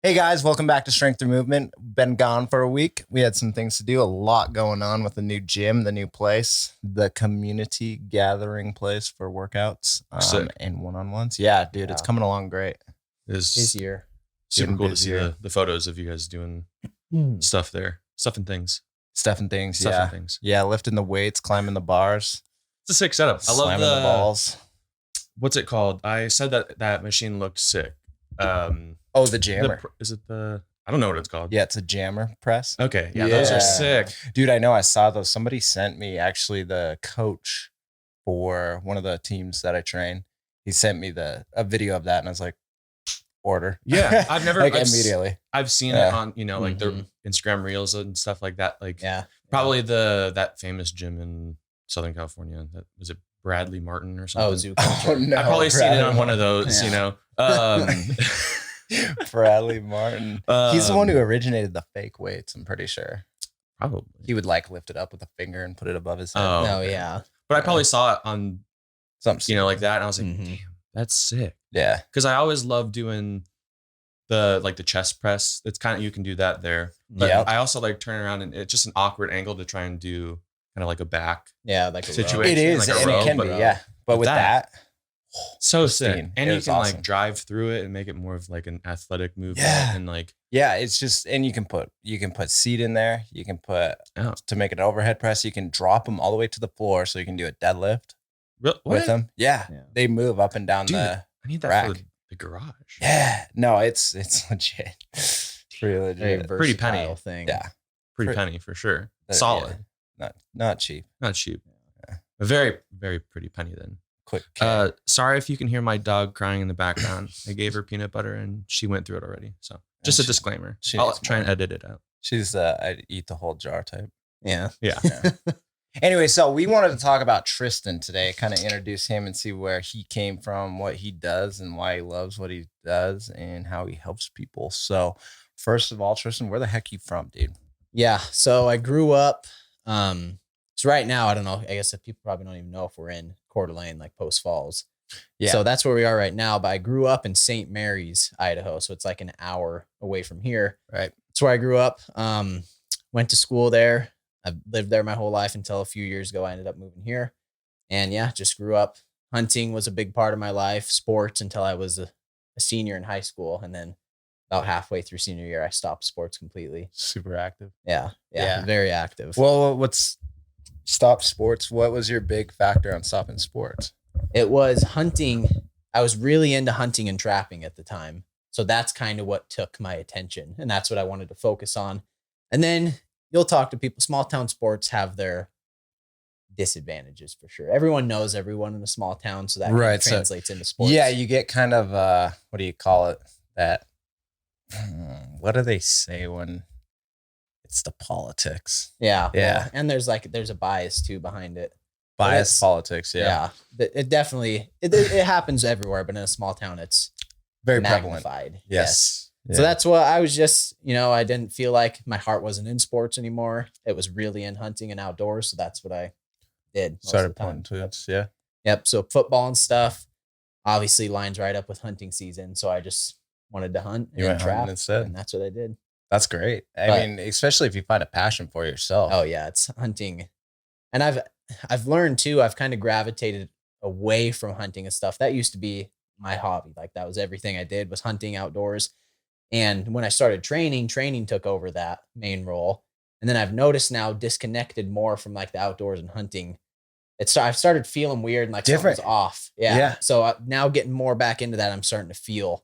Hey guys, welcome back to Strength Through Movement. Been gone for a week. We had some things to do, a lot going on with the new gym, the new place, the community gathering place for workouts Sick. and one-on-ones. Yeah, dude, it's Yeah. coming along great. It's Busier. super Getting cool to see busier. the photos of you guys doing stuff there, stuff and things, Stuff and things, stuff yeah. and things. Yeah, lifting the weights, climbing the bars, It's a sick setup. I love slamming the balls. what's it called? I said that machine looked sick. Oh, the jammer. Is it the? I don't know what it's called. Yeah, it's a jammer press. Okay. Yeah, those Yeah. are sick. Dude, I know I saw those. Somebody sent me actually the coach for one of the teams that I train. He sent me a video of that and I was like, order. Yeah, I've never like I've, immediately. I've seen Yeah. it on like Mhm. the Instagram reels and stuff like that. Like Yeah. probably that famous gym in Southern California. That was it. Bradley Martin or something. Oh, zoo Oh culture. no. I've probably seen it on one of those. Yeah. You know. Bradley Martin. He's the one who originated the fake weights, I'm pretty sure. Probably. He would like lift it up with a finger and put it above his head. Oh, No, okay. yeah. But I probably saw it on, Something like that. And I was like, Mhm. damn, that's sick. Yeah. Because I always love doing the chest press. It's kind of, you can do that there. But Yep. I also like turning around and it's just an awkward angle to try and do kind of like a back. Yeah, like a Situation. It is, like a and row, it can but- be, yeah. But with with that, So sick. Pristine. And It you was can awesome. like drive through it and make it more of like an athletic movement. Yeah. And like, yeah, it's just, and you can put seat in there. You can put Oh. to make it an overhead press. You can drop them all the way to the floor, so you can do a deadlift with what? them. Yeah, Yeah. they move up and down Dude, the. I need that for rack. the garage. Yeah, no, it's legit. It's pretty very legit. Pretty penny. versatile thing. Yeah, Pretty Pretty- penny for sure. yeah. Solid. Not cheap. Not cheap. Yeah. A very, very pretty penny then. Quick. Sorry if you can hear my dog crying in the background. I gave her peanut butter and she went through it already. So just a she- disclaimer. she I'll needs try and more. edit it out. She's I'd eat the whole jar type. Yeah. Yeah. Yeah. Anyway, so we wanted to talk about Tristan today, kind of introduce him and see where he came from, what he does, and why he loves what he does, and how he helps people. So, first of all, Tristan, where the heck you from, dude? Yeah. So I grew up. So right now, I don't know. I guess if people probably don't even know if we're in Coeur d'Alene, like Post Falls. Yeah. So that's where we are right now. But I grew up in St. Mary's, Idaho. So it's like an hour away from here. Right. That's where I grew up. Went to school there. I've lived there my whole life until a few years ago. I ended up moving here. And yeah, just grew up. Hunting was a big part of my life, sports until I was a senior in high school. And then about halfway through senior year, I stopped sports completely. Super active. Yeah. Yeah. Very active. Well, what's stop sports? What was your big factor on stopping sports? It was hunting. I was really into hunting and trapping at the time. So that's kind of what took my attention. And that's what I wanted to focus on. And then you'll talk to people. Small town sports have their disadvantages for sure. Everyone knows everyone in a small town. So that kind of Right, so- translates into sports. Yeah, you get kind of what do you call it? That what do they say when it's the politics? Yeah. Yeah. Well, and there's a bias too behind it. Bias that's- politics, yeah. It definitely, it happens everywhere, but in a small town, it's Very prevalent. magnified. Yes. So that's what I was just, I didn't feel like my heart wasn't in sports anymore. It was really in hunting and outdoors. So that's what I did. most of started the time. pointing to it. Yeah. Yep. So football and stuff obviously lines right up with hunting season. So I just wanted to hunt You and went hunting trap. instead. And that's what I did. That's great. I But- mean, especially if you find a passion for yourself. Oh yeah. It's hunting. And I've learned too, I've kind of gravitated away from hunting and stuff. That used to be my hobby. Like that was everything I did was hunting outdoors. And when I started training took over that main role. And then I've noticed now disconnected more from like the outdoors and hunting. I've started feeling weird and like Different. something's off. Yeah. Yeah. So now getting more back into that, I'm starting to feel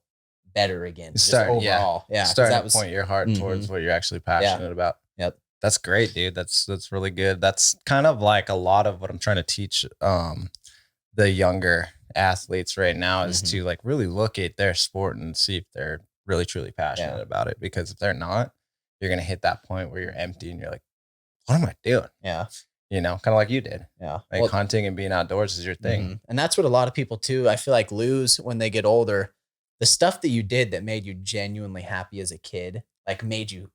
better again. Just Starting- yeah. overall. Yeah. 'cause Starting that to was, point your heart towards what you're actually passionate about. Yep. That's great, dude. That's really good. That's kind of like a lot of what I'm trying to teach the younger athletes right now is Mhm. to like really look at their sport and see if they're really truly passionate Yeah. about it. Because if they're not, you're gonna hit that point where you're empty and you're like, what am I doing? yeah. Kind of like you did. Yeah. Like Well, hunting and being outdoors is your thing. mhm. And that's what a lot of people too, I feel like lose when they get older. The stuff that you did that made you genuinely happy as a kid, like made you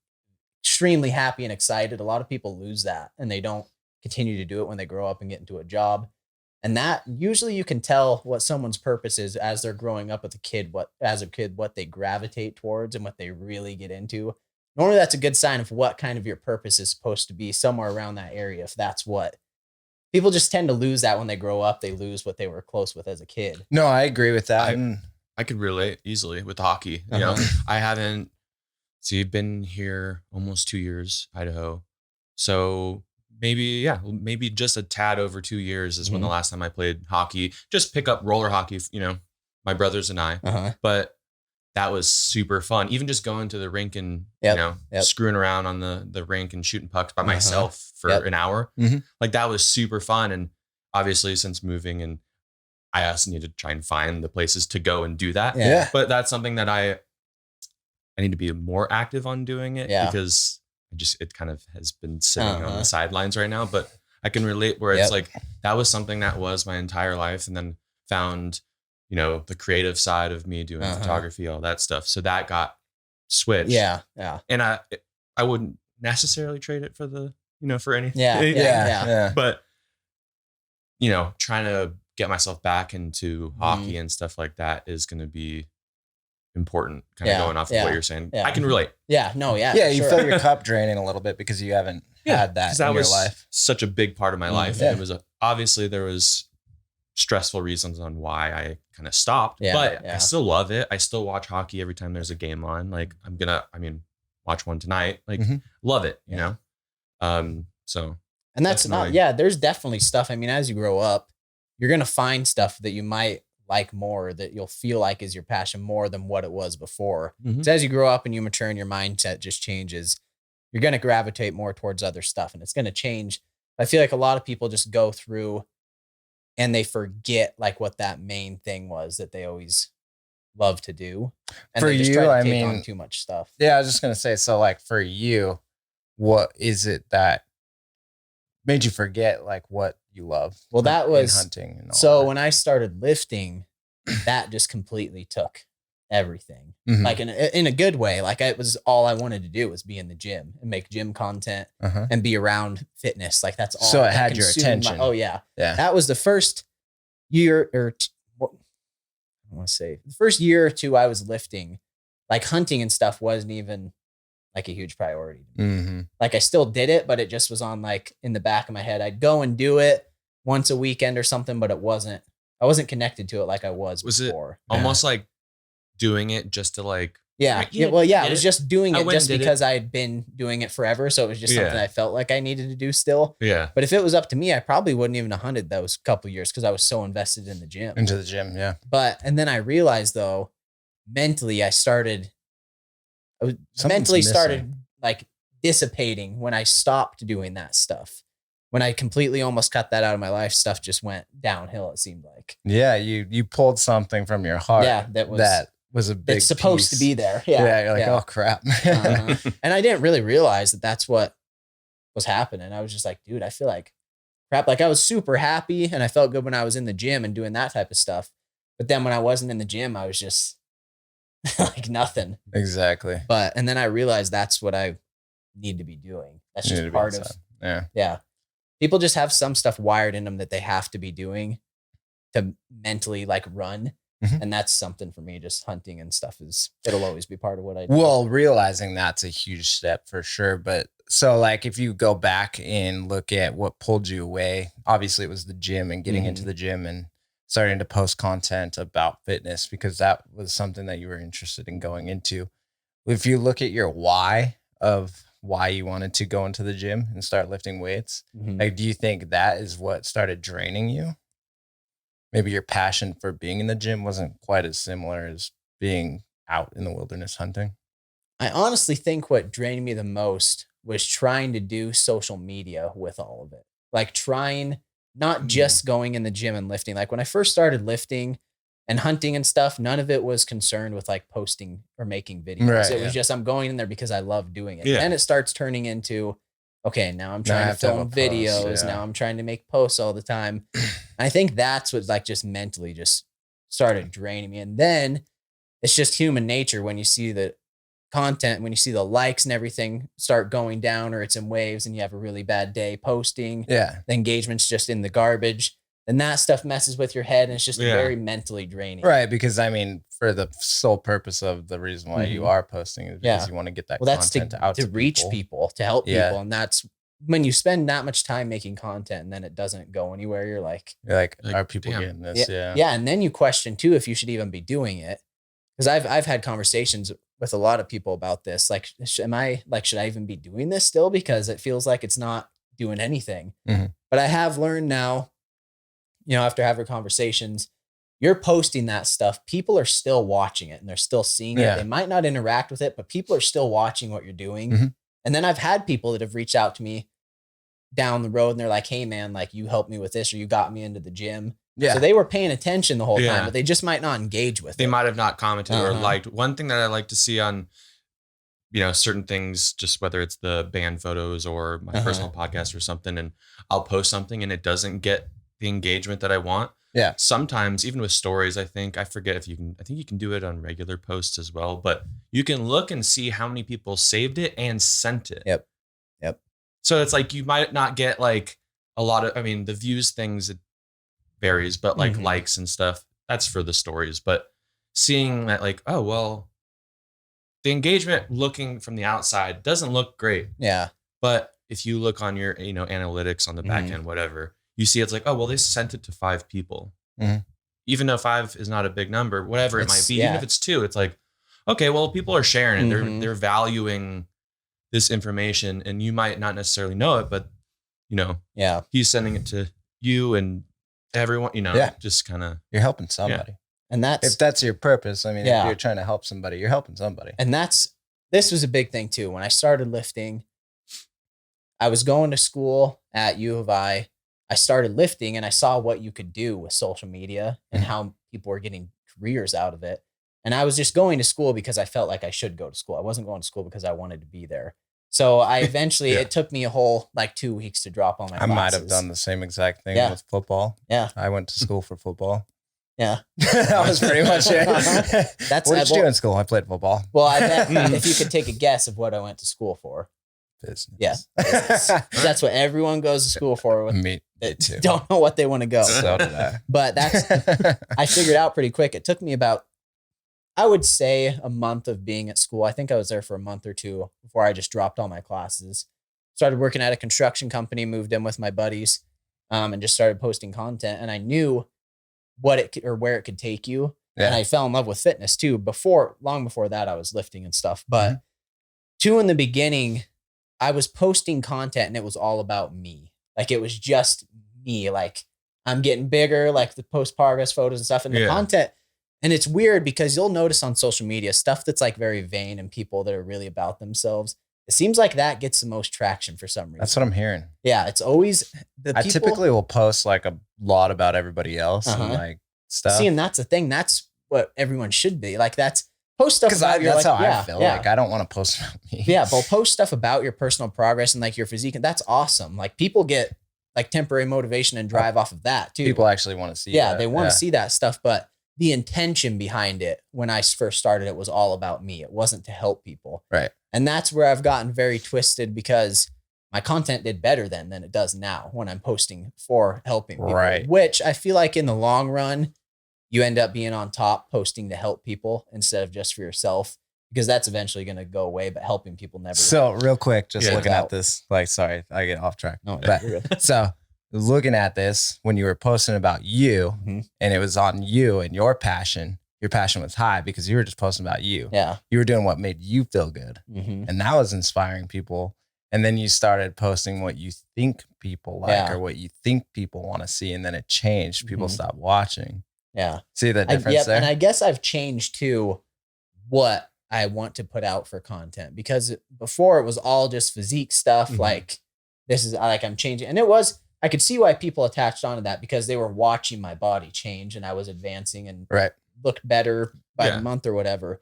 extremely happy and excited. A lot of people lose that and they don't continue to do it when they grow up and get into a job. And that usually you can tell what someone's purpose is as they're growing up with as a kid, what they gravitate towards and what they really get into. Normally that's a good sign of what kind of your purpose is supposed to be somewhere around that area. If that's what people just tend to lose, that when they grow up, they lose what they were close with as a kid. No, I agree with that. I could relate easily with hockey. You know, I haven't, so you've been here almost 2 years, Idaho. So maybe just a tad over 2 years is when the last time I played hockey, just pick up roller hockey, you know, my brothers and I, but that was super fun. Even just going to the rink and, you know, screwing around on the rink and shooting pucks by myself for an hour. Like that was super fun. And obviously since moving, and I also need to try and find the places to go and do that. Yeah. But that's something that I need to be more active on doing it because it kind of has been sitting on the sidelines right now, but I can relate where it's like, that was something that was my entire life. And then found, you know, the creative side of me doing photography, all that stuff. So that got switched. Yeah. And I wouldn't necessarily trade it for for anything. Yeah. But, you know, trying to get myself back into hockey and stuff like that is going to be important, kind of going off of what you're saying. I can relate. Yeah, you feel your cup draining a little bit because you haven't had that in your life. Such a big part of my life. And it was obviously there was stressful reasons on why I kind of stopped, but I still love it. I still watch hockey every time there's a game on. Like watch one tonight. Like love it, you know? So. And that's not, there's definitely stuff. I mean, as you grow up, you're going to find stuff that you might like more, that you'll feel like is your passion more than what it was before. So as you grow up and you mature and your mindset just changes, you're going to gravitate more towards other stuff and it's going to change. I feel like a lot of people just go through and they forget like what that main thing was that they always love to do. And for they just you, try to take on too much stuff. Yeah, I was just going to say, so like for you, what is it that made you forget like what you love? Well, that was hunting. And all so that. when I started lifting, that just completely took everything, like in a good way. Like it was all I wanted to do was be in the gym and make gym content and be around fitness. Like that's all. So it had your attention. Yeah. That was the first year I want to say the first year or two I was lifting. Like hunting and stuff wasn't even like a huge priority to me. Like I still did it, but it just was on like in the back of my head. I'd go and do it once a weekend or something, but I wasn't connected to it like I was before. It almost like doing it just to like, it was just doing it just because I had been doing it forever. So it was just something I felt like I needed to do still. Yeah. But if it was up to me, I probably wouldn't even have hunted those couple years because I was so invested in the gym. Into the gym, yeah. And then I realized though, mentally started like dissipating when I stopped doing that stuff. When I completely almost cut that out of my life, stuff just went downhill, it seemed like. Yeah, you pulled something from your heart. Yeah, that was a big it's supposed piece. to be there. Yeah. You're like, oh crap. And I didn't really realize that that's what was happening. I was just like, dude, I feel like crap. Like I was super happy and I felt good when I was in the gym and doing that type of stuff. But then when I wasn't in the gym, I was just like nothing. Exactly. And then I realized that's what I need to be doing. That's just part of. Yeah. People just have some stuff wired in them that they have to be doing to mentally like run. And that's something for me, just hunting and stuff it'll always be part of what I do. Well, realizing that's a huge step for sure. But so like, if you go back and look at what pulled you away, obviously it was the gym and getting into the gym and starting to post content about fitness, because that was something that you were interested in going into. If you look at your why of why you wanted to go into the gym and start lifting weights, like, do you think that is what started draining you? Maybe your passion for being in the gym wasn't quite as similar as being out in the wilderness hunting. I honestly think what drained me the most was trying to do social media with all of it. Like trying, not just going in the gym and lifting. Like when I first started lifting and hunting and stuff, none of it was concerned with like posting or making videos. Right, it was just, I'm going in there because I love doing it. Yeah. And it starts turning into, okay, now I'm trying to film videos. Now I'm trying to make posts all the time. I think that's what like just mentally just started draining me. And then it's just human nature when you see the content, when you see the likes and everything start going down or it's in waves and you have a really bad day posting. Yeah. The engagement's just in the garbage. then that stuff messes with your head and it's just Yeah. very mentally draining. Right. Because I mean, for the sole purpose of the reason why you are posting is because you want to get that Well, that's content out to reach people, to help Yeah. people. And that's when you spend that much time making content and then it doesn't go anywhere. You're like, Like, Like, are people damn. getting this? yeah. And then you question too if you should even be doing it. Because I've had conversations with a lot of people about this. Like, should I even be doing this still? Because it feels like it's not doing anything. Mhm. But I have learned now, after having conversations, you're posting that stuff. People are still watching it and they're still seeing it. Yeah. They might not interact with it, but people are still watching what you're doing. Mhm. And then I've had people that have reached out to me down the road and they're like, hey man, like you helped me with this or you got me into the gym. Yeah. So they were paying attention the whole Yeah. time, but they just might not engage with They it. might have not commented or Uh-huh. liked. One thing that I like to see on, certain things, just whether it's the band photos or my personal podcast or something, and I'll post something and it doesn't get the engagement that I want. Yeah. Sometimes even with stories, I think you can do it on regular posts as well, but you can look and see how many people saved it and sent it. Yep. So it's like, you might not get like a lot of, the views things, it varies, but like Mhm. likes and stuff, that's for the stories. But seeing that like, oh, well, the engagement looking from the outside doesn't look great. Yeah. But if you look on your, analytics on the back Mhm. end, whatever, you see it's like, oh, well, they sent it to 5 people. Mhm. Even though 5 is not a big number, whatever it might It's- be, yeah. even if it's 2, it's like, okay, well, people are sharing it. Mhm. They're valuing this information, and you might not necessarily know it, but Yeah. he's sending it to you and everyone, Yeah. just kind of. You're helping somebody. And If that's your purpose, I mean, Yeah. if you're trying to help somebody, you're helping somebody. And this was a big thing too. When I started lifting, I was going to school at U of I. I started lifting and I saw what you could do with social media and Mhm. how people were getting careers out of it. And I was just going to school because I felt like I should go to school. I wasn't going to school because I wanted to be there. So I eventually, Yeah. it took me a whole 2 weeks to drop all my I classes. might have done the same exact thing Yeah. with football. Yeah. I went to school for football. Yeah. That was pretty much it. That's What did you do in school? I played football. Well, I bet if you could take a guess of what I went to school for. Business. Yeah. That's what everyone goes to school for. With Me that too. don't know what they want to go. So did I. But I figured out pretty quick. It took me about, I would say, a month of being at school. I think I was there for a month or two before I just dropped all my classes. Started working at a construction company, moved in with my buddies, and just started posting content. And I knew where it could take you. Yeah. And I fell in love with fitness too. Long before that, I was lifting and stuff. But two, in the beginning, I was posting content and it was all about me. Like it was just me. Like I'm getting bigger, like the post progress photos and stuff, and the Yeah. content. And it's weird because you'll notice on social media stuff that's like very vain and people that are really about themselves. It seems like that gets the most traction for some reason. That's what I'm hearing. Yeah, it's always the I people. typically will post like a lot about everybody else and Uh-huh. like stuff. See, and that's the thing. That's what everyone should be. Like post stuff Because about your that's like, how yeah, I feel. yeah. Like I don't want to post about me. Yeah, but post stuff about your personal progress and like your physique, and that's awesome. Like people get like temporary motivation and drive off of that too. People actually want to see. yeah, that. they want to see that stuff, but the intention behind it when I first started it was all about me. It wasn't to help people. Right. And that's where I've gotten very twisted because my content did better then than it does now when I'm posting for helping people. Right. Which I feel like in the long run, you end up being on top posting to help people instead of just for yourself, because that's eventually going to go away, but helping people never. So real quick, just Yeah. looking Out. at this, like, sorry, I get off track. No, But you're good. so looking at this, when you were posting about you Mhm. and it was on you and your passion was high because you were just posting about you. Yeah. You were doing what made you feel good. Mm-hmm. And that was inspiring people. And then you started posting what you think people like Yeah. or what you think people want to see. And then it changed. People Mhm. stopped watching. Yeah. See the difference Yep, there? and I guess I've changed too what I want to put out for content, because before it was all just physique stuff. Mhm. Like this is like I'm changing, and I could see why people attached onto that because they were watching my body change and I was advancing and Right. looked better by Yeah. the month or whatever.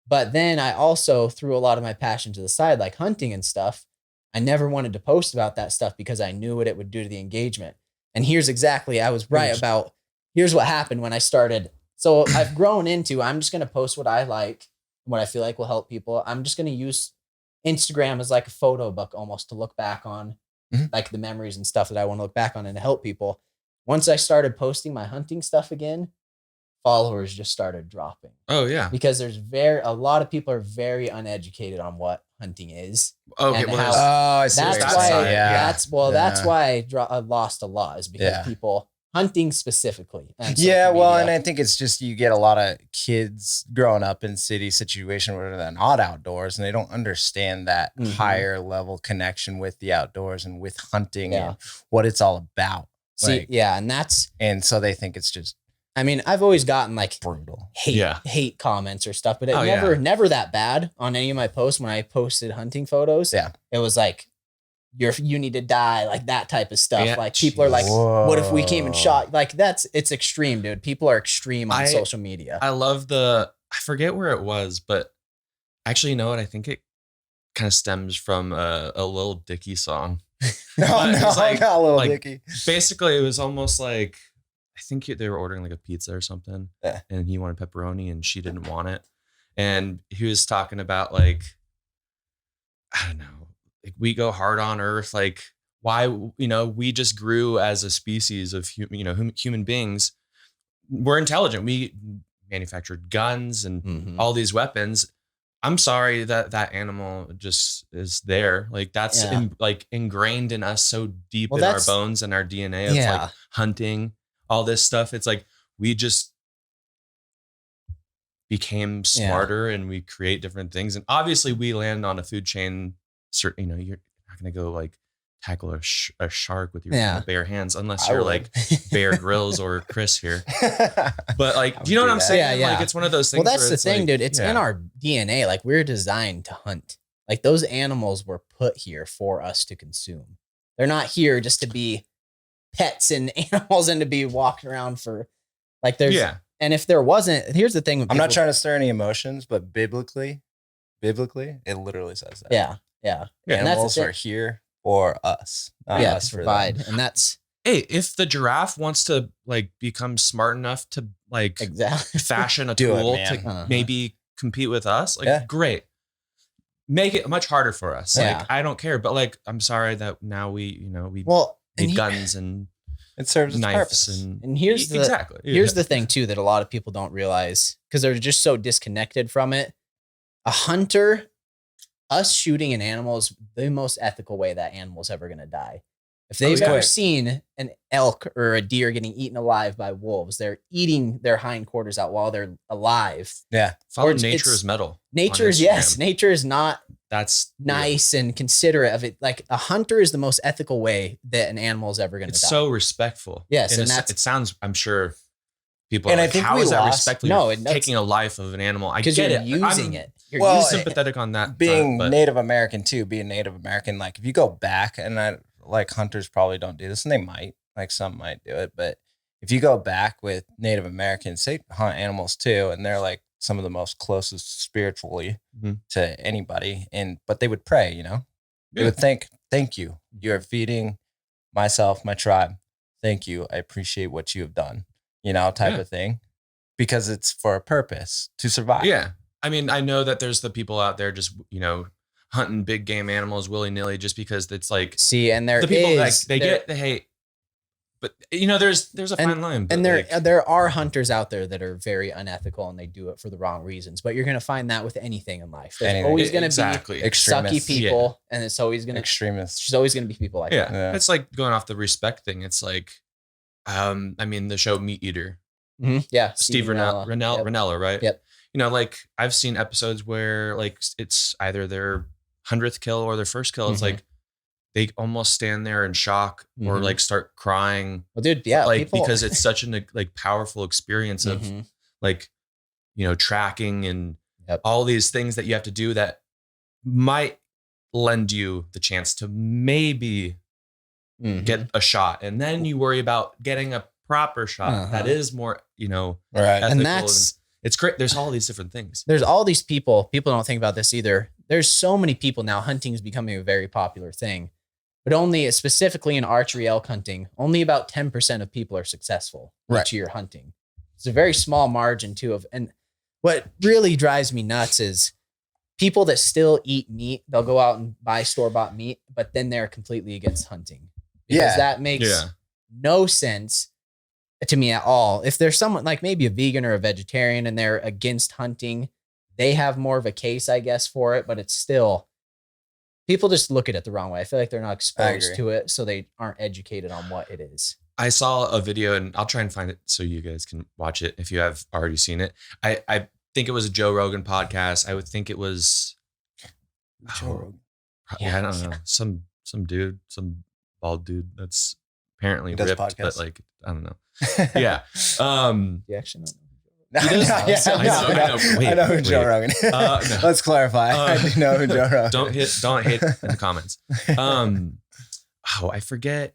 But then I also threw a lot of my passion to the side, like hunting and stuff. I never wanted to post about that stuff because I knew what it would do to the engagement. And here's exactly, I was right about, here's what happened when I started. So I've grown into, I'm just going to post what I like, what I feel like will help people. I'm just going to use Instagram as like a photo book almost to look back on, Mhm. like the memories and stuff that I want to look back on and to help people. once I started posting my hunting stuff again, followers just started dropping. Oh yeah. Because there's a lot of people are very uneducated on what hunting is. Okay. And Well, how- I see what That's you're why. saying. Yeah. That's why I lost a lot, is because people hunting specifically. And Yeah, social well, media. and I think it's just you get a lot of kids growing up in city situation where they're not outdoors and they don't understand that higher level connection with the outdoors and with hunting and what it's all about. See, and so they think it's just I mean, I've always gotten like brutal hate comments or stuff, but it never that bad on any of my posts. When I posted hunting photos, it was like, you need to die, like that type of stuff. Yeah. Like people are like, Whoa. what if we came and shot? Like it's extreme, dude. People are extreme on social media. I love I forget where it was, but actually, you know what? I think it kind of stems from a Lil Dicky song. Not Lil like, Dicky. Basically, it was almost like, I think they were ordering like a pizza or something, and he wanted pepperoni and she didn't want it. And he was talking about like, I don't know, like we go hard on earth. Like why, we just grew as a species of human beings. We're intelligent. We manufactured guns and all these weapons. I'm sorry that animal just is there. Like that's ingrained in us so deep in our bones and our DNA of like hunting, all this stuff. It's like we just became smarter and we create different things. And obviously we land on a food chain. You're not going to go like tackle a shark with your bare hands unless you're like Bear Grylls or Chris here. But like, do you know what I'm saying? Yeah. Like it's one of those things. Well, that's the thing, like, dude. It's in our DNA. Like we're designed to hunt. Like those animals were put here for us to consume. They're not here just to be pets and animals and to be walking around for like there's. Yeah. And if there wasn't, here's the thing. I'm not trying to stir any emotions, but biblically, it literally says that. Yeah. Animals are here for us. Not us to provide. Them. And that's. Hey, if the giraffe wants to like become smart enough to like fashion a tool to maybe compete with us, like great. Make it much harder for us. Like I don't care, but like I'm sorry that now we need guns and it serves its knives purpose. And here's the thing too that a lot of people don't realize because they're just so disconnected from it. A hunter, us shooting an animal is the most ethical way that animal's ever going to die. If they've ever seen an elk or a deer getting eaten alive by wolves, they're eating their hindquarters out while they're alive. Yeah. Follow Nature is Metal. Nature is not that's nice and considerate of it. Like a hunter is the most ethical way that an animal is ever going to die. It's so respectful. Yes. And it sounds, I'm sure people and are I like, think how is that lost, respectful? No, taking a life of an animal. I get you're it. Using it. You're sympathetic on that. Being Native American too, like if you go back and like hunters probably don't do this and they might, like some might do it. But if you go back with Native Americans, they hunt animals too. And they're like some of the most closest spiritually to anybody. But they would pray, they would thank you. You are feeding myself, my tribe. Thank you. I appreciate what you have done, type of thing, because it's for a purpose to survive. Yeah. I mean, I know that there's the people out there just, hunting big game animals willy nilly just because it's like, and there the people is, they get the hate, but there's a fine line. And there are hunters out there that are very unethical and they do it for the wrong reasons, but you're going to find that with anything in life. There's always going to be sucky people and it's always going to extremists. There's always going to be people like that. Yeah. It's like going off the respect thing. It's like, the show Meat Eater. Mm-hmm. Yeah. Steve Rinella, right? Yep. Like I've seen episodes where like it's either their 100th kill or their first kill. It's like they almost stand there in shock or like start crying. Well, dude, because it's such an like powerful experience of like, tracking and all these things that you have to do that might lend you the chance to maybe get a shot. And then you worry about getting a proper shot that is more, right. And that's, it's great. There's all these different things. There's all these people don't think about this either. There's so many people now. Hunting is becoming a very popular thing, but only specifically in archery elk hunting, only about 10% of people are successful each year hunting. It's a very small margin too and what really drives me nuts is people that still eat meat. They'll go out and buy store-bought meat, but then they're completely against hunting because that makes no sense. to me at all. If there's someone like maybe a vegan or a vegetarian and they're against hunting, they have more of a case, I guess, for it, but it's still, people just look at it the wrong way. I feel like they're not exposed to it, so they aren't educated on what it is. I saw a video, and I'll try and find it so you guys can watch it if you have already seen it. I think it was a Joe Rogan podcast. I would think it was Joe Rogan. Yeah, I don't know. Some dude, some bald dude that's apparently Does ripped, podcasts. but like, I don't know. Yeah. You actually don't know. I know who Joe Rogan is. No. Let's clarify. I do know who Joe Rogan Don't hit in the comments. I forget.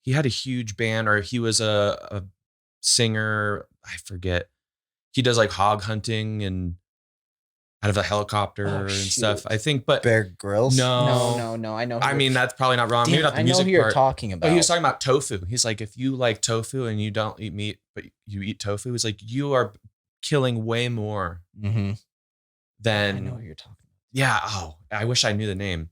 He had a huge band, or he was a singer. I forget. He does like hog hunting and out of a helicopter and stuff. I think, but Bear Grylls? No. I know. I mean, that's probably not wrong. Damn, Maybe not the I know music who you're part. talking about. But he was talking about tofu. He's like, if you like tofu and you don't eat meat, but you eat tofu, it's like you are killing way more Mm-hmm. than. I know who you're talking about. Yeah. Oh, I wish I knew the name.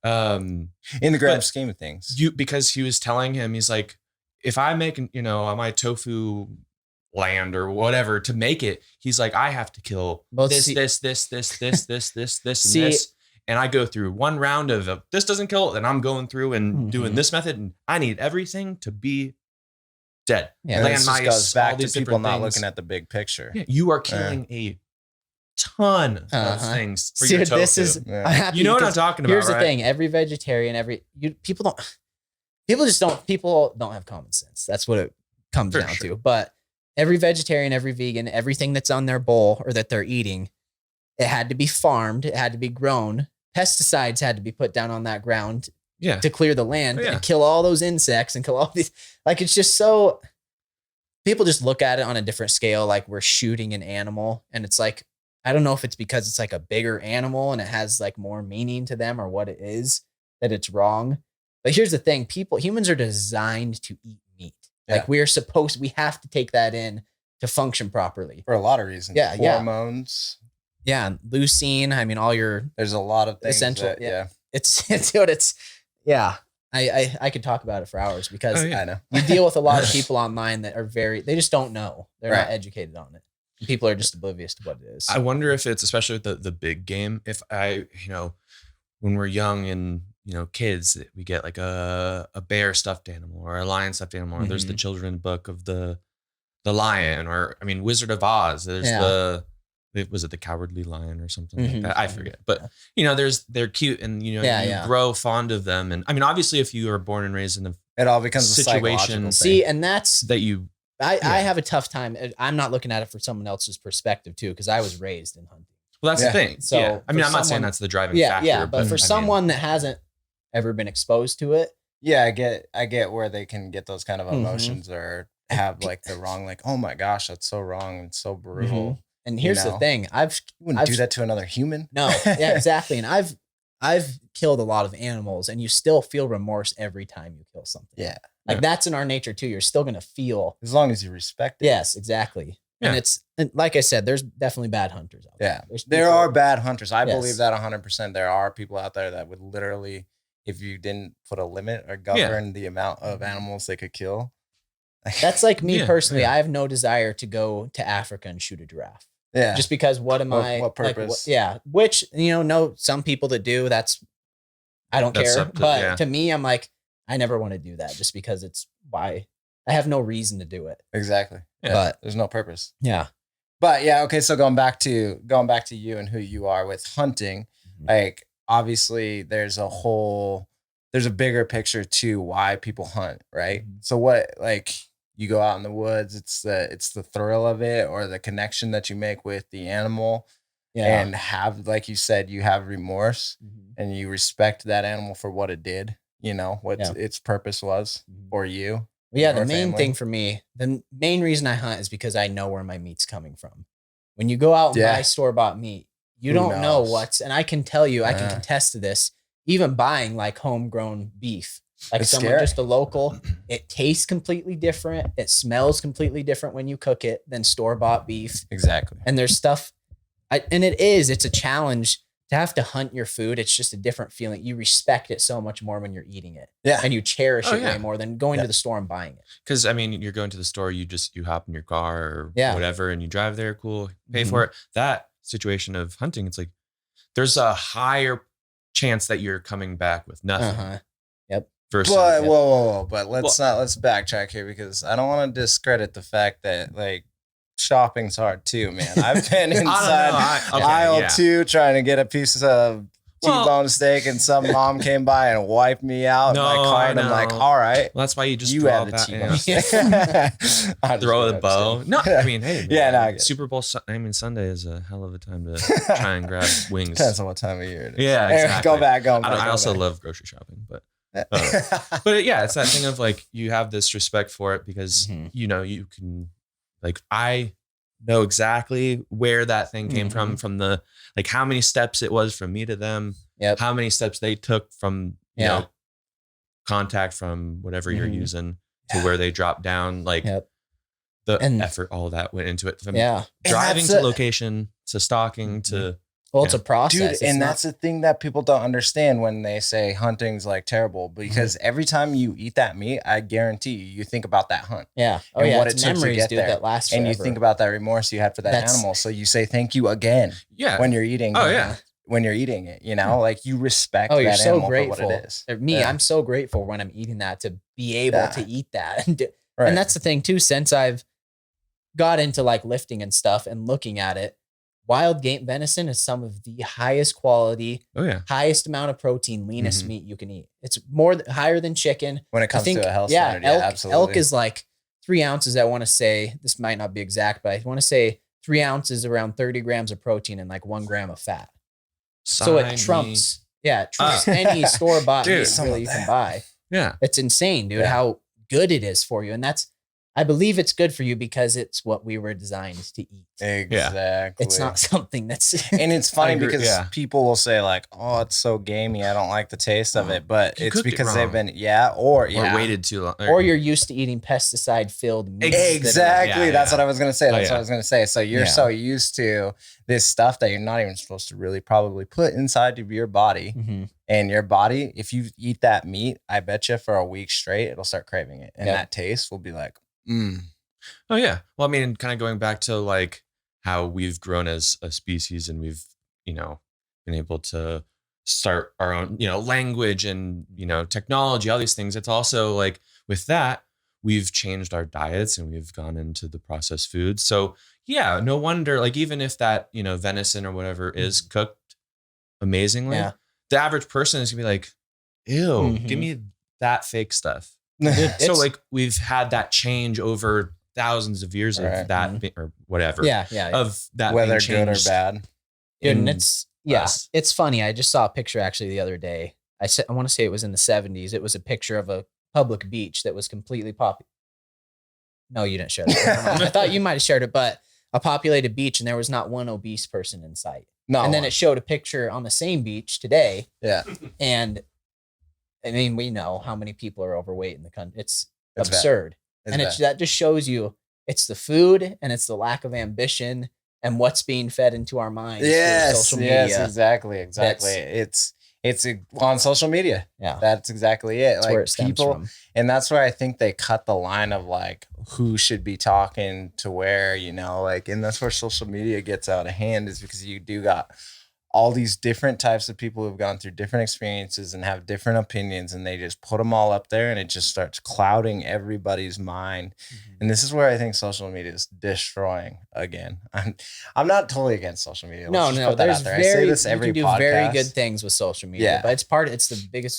In the grand scheme of things. Because he was telling him, he's like, if I make, on my tofu land or whatever to make it, he's like, I have to kill this, and this. And I go through one round of this doesn't kill it, and I'm going through and doing this method, and I need everything to be dead. Yeah, Land this mice, goes back all to these people different not things. looking at the big picture. Yeah, you are killing a ton of things for your tofu. This is Yeah. I'm happy You know what I'm because talking about, Here's the right? thing: every vegetarian, people don't have common sense. That's what it comes For down sure. to. But every vegetarian, every vegan, everything that's on their bowl or that they're eating, it had to be farmed. It had to be grown. Pesticides had to be put down on that ground Yeah. to clear the land Yeah. and kill all those insects and kill all these. Like, it's just so, people just look at it on a different scale. Like, we're shooting an animal, and it's like, I don't know if it's because it's like a bigger animal and it has like more meaning to them or what it is that it's wrong. But here's the thing: humans are designed to eat meat. Like, we have to take that in to function properly. For a lot of reasons. Yeah, Hormones. Yeah. Leucine. I mean, all your There's a lot of things. essential. That, yeah. It's yeah. I could talk about it for hours because I know. you deal with a lot of people online that are they just don't know. They're Right. not educated on it. People are just oblivious to what it is. I wonder if it's, especially with the big game, if when we're young and, kids, we get like a bear stuffed animal or a lion stuffed animal, or there's the children's book of the lion, or, Wizard of Oz. There's was it the Cowardly Lion or something like that? I forget. But, they're cute, and, you grow fond of them. And obviously if you are born and raised in a It all becomes a situation. situation. See, and that's that you, I have a tough time. I'm not looking at it for someone else's perspective too, because I was raised in hunting. well, that's the thing. So Yeah. I'm for not saying someone- that's the driving Yeah, factor. yeah. But for someone that hasn't ever been exposed to it, Yeah, I get where they can get those kind of Mhm. emotions or have like the wrong, like, oh my gosh, that's so wrong and so brutal. and here's the know. thing: You wouldn't do that to another human. No, yeah, exactly. And I've killed a lot of animals, and you still feel remorse every time you kill something. Yeah. Like, that's in our nature too. You're still gonna feel. As long as you respect it. Yes, exactly. Yeah. And like I said, there's definitely bad hunters out Yeah. there. There are bad hunters. I Yes. believe that 100%. There are people out there that would literally, if you didn't put a limit or govern the amount of animals they could kill. That's like me Yeah, personally. yeah. I have no desire to go to Africa and shoot a giraffe. Yeah. Just because what purpose? which, no, some people that do, I don't That's care. up to- But yeah. to me, I'm like, I never want to do that just because it's why I have no reason to do it. Exactly. Yeah. But There's no purpose. yeah. But yeah, okay. So going back to you and who you are with hunting, like obviously there's a bigger picture to why people hunt, right? So what, like, you go out in the woods, it's the thrill of it, or the connection that you make with the animal, Yeah. and have, like you said, you have remorse and you respect that animal for what it did, what its purpose was for you. Yeah, the Your main family. thing for me, the main reason I hunt is because I know where my meat's coming from. When you go out and buy store-bought meat, you Who don't know knows? and I can tell you, I can contest to this, even buying like homegrown beef, like It's someone scary. just a local, it tastes completely different. It smells completely different when you cook it than store-bought beef. Exactly. And there's stuff, it's a challenge to have to hunt your food, it's just a different feeling. You respect it so much more when you're eating it. Yeah. And you cherish Oh, it yeah. way more than going to the store and buying it. Because I mean, you're going to the store, you hop in your car or whatever, and you drive there. Cool, pay for it. That situation of hunting, it's like there's a higher chance that you're coming back with nothing. Yep. Versus, whoa. But let's backtrack here, because I don't want to discredit the fact that like shopping's hard too, man. I've been inside aisle 2 trying to get a piece of T-bone steak, and some mom came by and wiped me out in my car, and I'm like, all right. Well, that's why you just have the T-bone T-bone. throw the bow. No, I mean, hey, man, no, Super Bowl. I mean, Sunday is a hell of a time to try and grab wings. Depends on what time of year it is. Yeah, exactly. Go back. I also love grocery shopping, but yeah, it's that thing of like you have this respect for it because you know you can, like, I know exactly where that thing came from the, like, how many steps it was from me to them, how many steps they took from you know contact from whatever you're using to where they dropped down, like the effort, all that went into it, from driving to location to stocking to it's a process. Dude, and that's the thing that people don't understand when they say hunting's like terrible, because every time you eat that meat, I guarantee you think about that hunt. Yeah. And what it took to get there. That last and you think about that remorse you had for that animal. So you say thank you again when you're eating. When you're eating it, you know, like you respect that you're so animal grateful. for what it is. I'm so grateful when I'm eating that to be able to eat that. And that's the thing too, since I've got into like lifting and stuff and looking at it, wild game venison is some of the highest quality, highest amount of protein, leanest meat you can eat. It's higher than chicken. When it comes to a health standard, absolutely. Elk is like 3 ounces. I want to say, this might not be exact, but I want to say 3 ounces, around 30 grams of protein and like 1 gram of fat. So it trumps any store-bought meat really you can buy. Yeah. It's insane, dude, how good it is for you. And I believe it's good for you because it's what we were designed to eat. Exactly. It's not something that's... And it's funny because people will say like, oh, it's so gamey, I don't like the taste of it. But it's because they've been, or waited too long. Or you're used to eating pesticide-filled meat. Exactly. That's what I was going to say. That's what I was going to say. So you're so used to this stuff that you're not even supposed to really probably put inside of your body. And your body, if you eat that meat, I bet you for a week straight, it'll start craving it. And that taste will be like, Oh yeah. Well, I mean, kind of going back to like how we've grown as a species and we've, you know, been able to start our own, you know, language and, you know, technology, all these things. It's also like with that, we've changed our diets and we've gone into the processed foods. So yeah, no wonder, like, even if that, you know, venison or whatever is cooked amazingly, the average person is gonna be like, ew, give me that fake stuff. So like we've had that change over thousands of years of that or whatever. Of that, whether good or bad. Dude, and it's funny. I just saw a picture actually the other day. I want to say it was in the 70s. It was a picture of a public beach that was completely popular. No, you didn't share it. I thought you might have shared it, but a populated beach, and there was not one obese person in sight. And then it showed a picture on the same beach today. And I mean, we know how many people are overweight in the country. It's absurd. That just shows you it's the food and it's the lack of ambition and what's being fed into our minds. Social media. Yes, exactly. It's on social media. Yeah. That's exactly it. That's like where it stems from. And that's where I think they cut the line of like who should be talking to where, you know, like, and that's where social media gets out of hand, is because you do got all these different types of people who've gone through different experiences and have different opinions, and they just put them all up there and it just starts clouding everybody's mind. And this is where I think social media is destroying again. I'm not totally against social media. No, there's I say this every you can do podcast. very good things with social media, but it's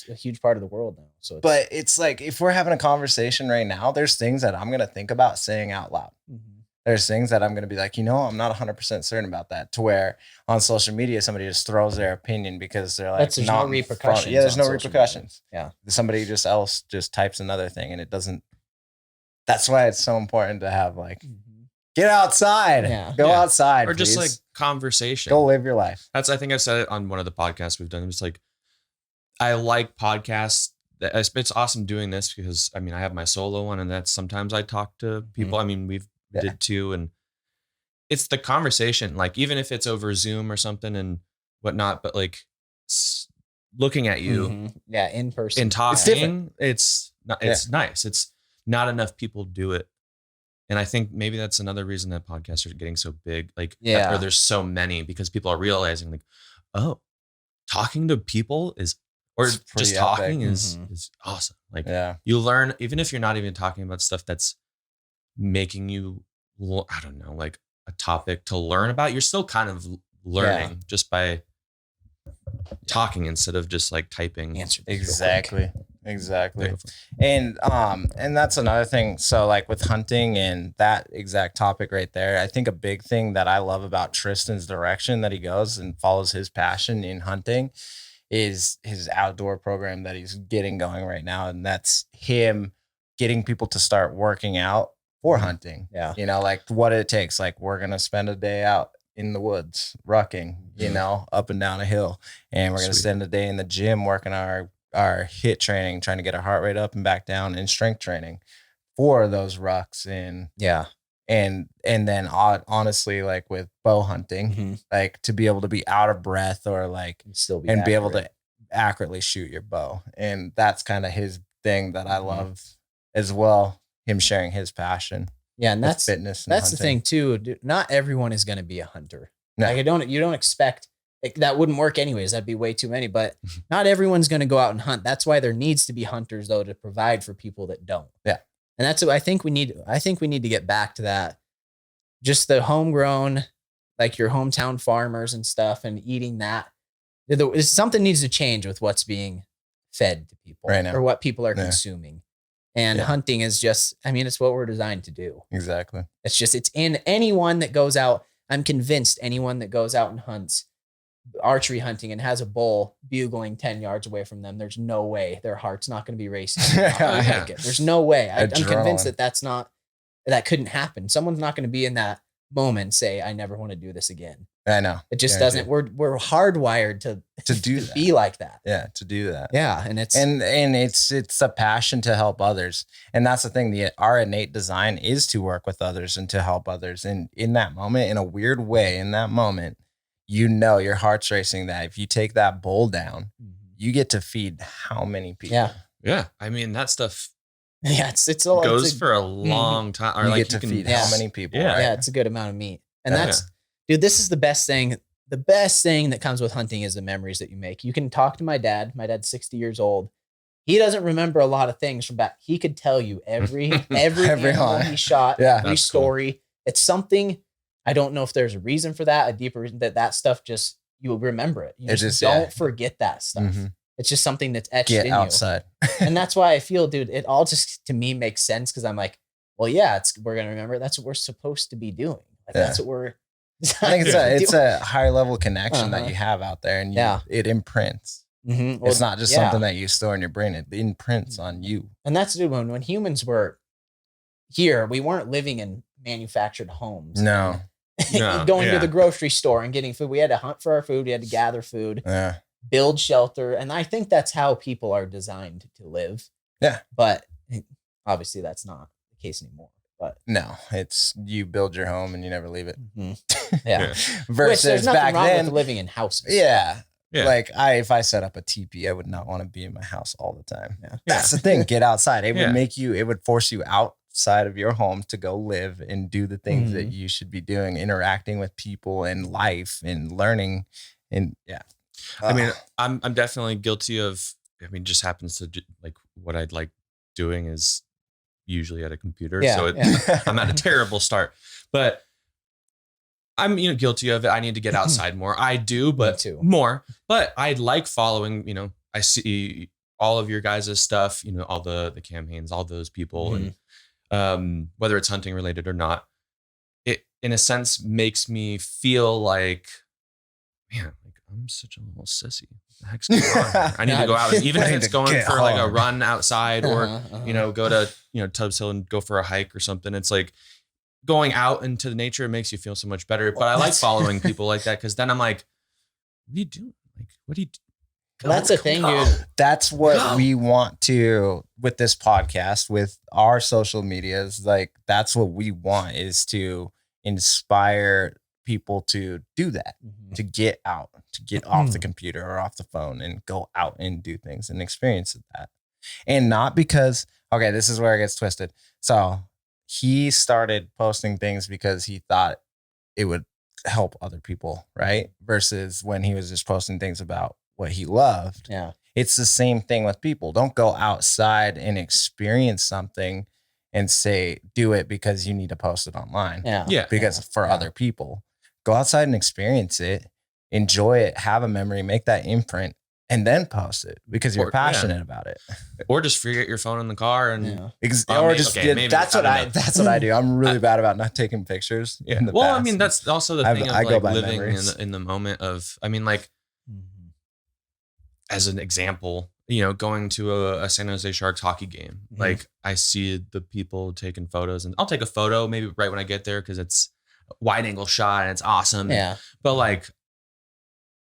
a huge part of the world now. So it's like, if we're having a conversation right now, there's things that I'm going to think about saying out loud. There's things that I'm going to be like, you know, I'm not 100% certain about that, to where on social media, somebody just throws their opinion because they're like, there's no repercussions. There's no repercussions. Yeah. Somebody else types another thing, and it doesn't. That's why it's so important to have like, get outside, go outside, or just please. like conversation. Go live your life. I think I've said it on one of the podcasts we've done. It's like, I like podcasts. It's awesome doing this because I mean, I have my solo one, and that's sometimes I talk to people. I mean, we did too, and it's the conversation. Like, even if it's over Zoom or something, and whatnot, but like looking at you in person and talking, it's nice. It's not enough people do it. And I think maybe that's another reason that podcasts are getting so big. Like, or there's so many, because people are realizing like, oh, talking to people or just talking is awesome. Like you learn, even if you're not even talking about stuff that's making you, I don't know, like a topic to learn about, you're still kind of learning just by talking instead of just like typing. Exactly. And that's another thing. So like with hunting and that exact topic right there, I think a big thing that I love about Tristan's direction that he goes and follows his passion in hunting is his outdoor program that he's getting going right now. And that's him getting people to start working out for hunting. You know, like what it takes. Like we're going to spend a day out in the woods, rucking, you know, up and down a hill. And we're going to spend a day in the gym working our HIIT training, trying to get our heart rate up and back down, and strength training for those rucks. And and then honestly, like with bow hunting, like to be able to be out of breath or like be able to accurately shoot your bow. And that's kind of his thing that I love as well. Him sharing his passion. Yeah. And that's fitness. That's the thing too. Dude, not everyone is going to be a hunter. No. Like you don't expect that wouldn't work anyways. That'd be way too many, but not everyone's going to go out and hunt. That's why there needs to be hunters though, to provide for people that don't. Yeah. And that's what I think we need to get back to that. Just the homegrown, like your hometown farmers and stuff, and eating that. Something needs to change with what's being fed to people right now, or what people are consuming. And hunting is just, I mean, it's what we're designed to do. Exactly. It's in anyone that goes out. I'm convinced anyone that goes out and hunts archery hunting and has a bull bugling 10 yards away from them, there's no way their heart's not going to be racing. There's no way. I'm convinced that couldn't happen. Someone's not going to be in that moment and say, I never want to do this again. I know. It just doesn't. We're hardwired to do that. Be like that. Yeah, to do that. Yeah, and it's a passion to help others, and that's the thing. Our innate design is to work with others and to help others. And in that moment, in a weird way, in that moment, you know, your heart's racing. That if you take that bull down, you get to feed how many people? Yeah. I mean, that stuff. Yeah, it goes for a long time. Or you like get to feed how many people? Yeah, it's a good amount of meat, and dude, this is the best thing. The best thing that comes with hunting is the memories that you make. You can talk to my dad. My dad's 60 years old. He doesn't remember a lot of things from back. He could tell you every animal he shot, every story. Cool. It's something. I don't know if there's a reason for that, a deeper reason that stuff just, you will remember it. You just don't forget that stuff. It's just something that's etched in outside. You. And that's why I feel, dude, it all just to me makes sense, because I'm like, well, yeah, we're going to remember. That's what we're supposed to be doing. Like, that's what we're. I think it's a higher level connection that you have out there, and it imprints. Well, it's not just something that you store in your brain; it imprints on you. And that's dude, when humans were here, we weren't living in manufactured homes. No, going to the grocery store and getting food. We had to hunt for our food. We had to gather food. Build shelter, and I think that's how people are designed to live. Yeah, but obviously that's not the case anymore. But no, it's you build your home and you never leave it. Versus there's nothing back wrong then, with living in houses. Yeah. Like if I set up a teepee, I would not want to be in my house all the time. That's the thing. Get outside. It would it would force you outside of your home to go live and do the things that you should be doing, interacting with people and life and learning. And I mean, I'm definitely guilty of, I mean, just happens to like what I'd like doing is usually at a computer. So I'm at a terrible start, but I'm, guilty of it. I need to get outside more. I do, but more, but I like following, I see all of your guys' stuff, all the campaigns, all those people, and whether it's hunting related or not, it in a sense makes me feel like, man, like I'm such a little sissy. What the heck's going on here? I need to go out, and even if it's going for like a run outside or, go to, Tubbs Hill and go for a hike or something. It's like going out into the nature makes you feel so much better. But I like following people like that, because then I'm like, what are you doing? Like, what do you do? That's the thing, dude. That's what we want to, with this podcast, with our social medias, like that's what we want, is to inspire people to do that, to get out, to get off the computer or off the phone and go out and do things and experience that. And not because, okay, this is where it gets twisted. So he started posting things because he thought it would help other people, right? Versus when he was just posting things about what he loved. Yeah. It's the same thing with people. Don't go outside and experience something and say, do it because you need to post it online. Yeah. Because for other people, go outside and experience it, enjoy it, have a memory, make that imprint, and then post it because you're passionate about it. Or just forget your phone in the car and that's what I do. I'm really bad about not taking pictures. Yeah. Well, I mean, that's also the thing of like living in the moment of, I mean, like as an example, you know, going to a San Jose Sharks hockey game, like I see the people taking photos, and I'll take a photo maybe right when I get there because it's a wide angle shot and it's awesome. Yeah. But like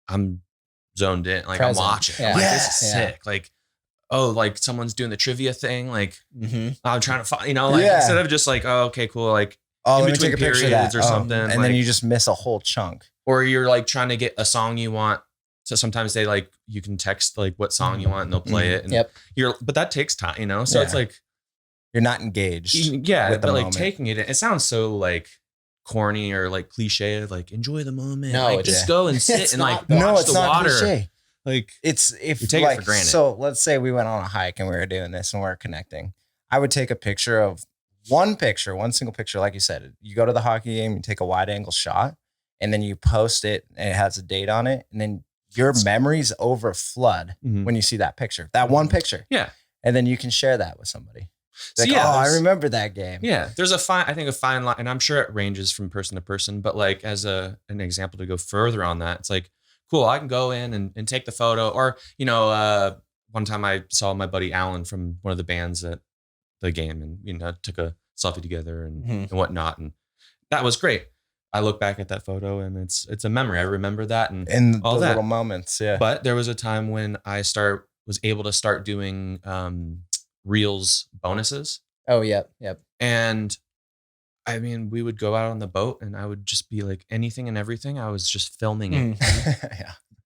I'm zoned in, like I'm watching. Yeah. I'm like, this is sick. Like, oh, like someone's doing the trivia thing. Like I'm trying to find, you know, like instead of just like, oh, okay, cool. Like let me take a picture of that or something. And like, then you just miss a whole chunk. Or you're like trying to get a song you want. So sometimes they like, you can text like what song you want and they'll play it. And but that takes time, you know? So it's like, you're not engaged. Yeah. But like taking it sounds so like corny or like cliche, like enjoy the moment. No, like just go and sit and like watch the water. Cliche. Like it's if you take like, it for granted. So let's say we went on a hike and we were doing this and we we're connecting. I would take a picture of one single picture. Like you said, you go to the hockey game, you take a wide angle shot and then you post it and it has a date on it. And then your memories over flood when you see that picture, that one picture. Yeah. And then you can share that with somebody. Like, so I remember that game. Yeah. There's a fine line, and I'm sure it ranges from person to person, but like as an example to go further on that, it's like, cool, I can go in and take the photo. Or, you know, one time I saw my buddy Alan from one of the bands at the game and, you know, took a selfie together and whatnot. And that was great. I look back at that photo and it's a memory. I remember that and all the that little moments. Yeah. But there was a time when I was able to start doing Reels bonuses. Oh, yep. And I mean, we would go out on the boat and I would just be like anything and everything. I was just filming it.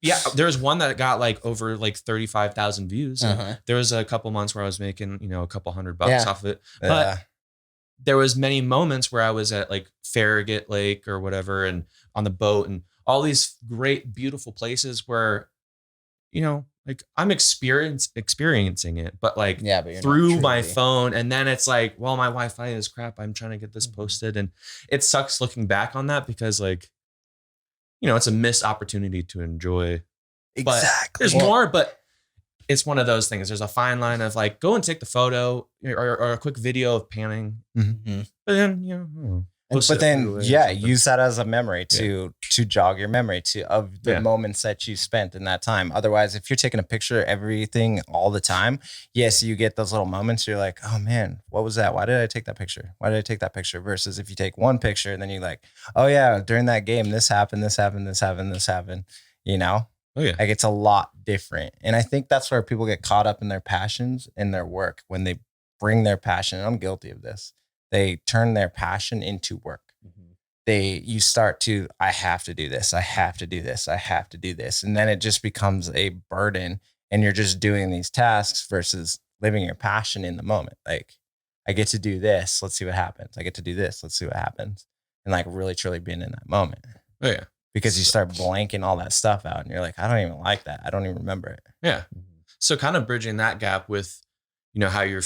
Yeah. There was one that got like over like 35,000 views. There was a couple months where I was making, you know, a couple $100 off of it. But there was many moments where I was at like Farragut Lake or whatever and on the boat and all these great, beautiful places where, you know, like I'm experiencing it, but like through my phone. And then it's like, well, my Wi-Fi is crap. I'm trying to get this posted. And it sucks looking back on that because like, you know, it's a missed opportunity to enjoy. Exactly. But there's more, but it's one of those things. There's a fine line of like, go and take the photo or a quick video of panning. But then, you know, use that as a memory to jog your memory of the moments that you spent in that time. Otherwise, if you're taking a picture of everything all the time, yes, you get those little moments. You're like, oh man, what was that? Why did I take that picture? Versus if you take one picture and then you're like, oh yeah, during that game, this happened, you know? Oh yeah. Like it's a lot different. And I think that's where people get caught up in their passions in their work when they bring their passion. And I'm guilty of this. They turn their passion into work. You start to, I have to do this. I have to do this. I have to do this. And then it just becomes a burden and you're just doing these tasks versus living your passion in the moment. Like I get to do this. Let's see what happens. I get to do this. Let's see what happens. And like really, truly being in that moment. Oh yeah. Because you start blanking all that stuff out and you're like, I don't even like that. I don't even remember it. Yeah. So kind of bridging that gap with, you know, how you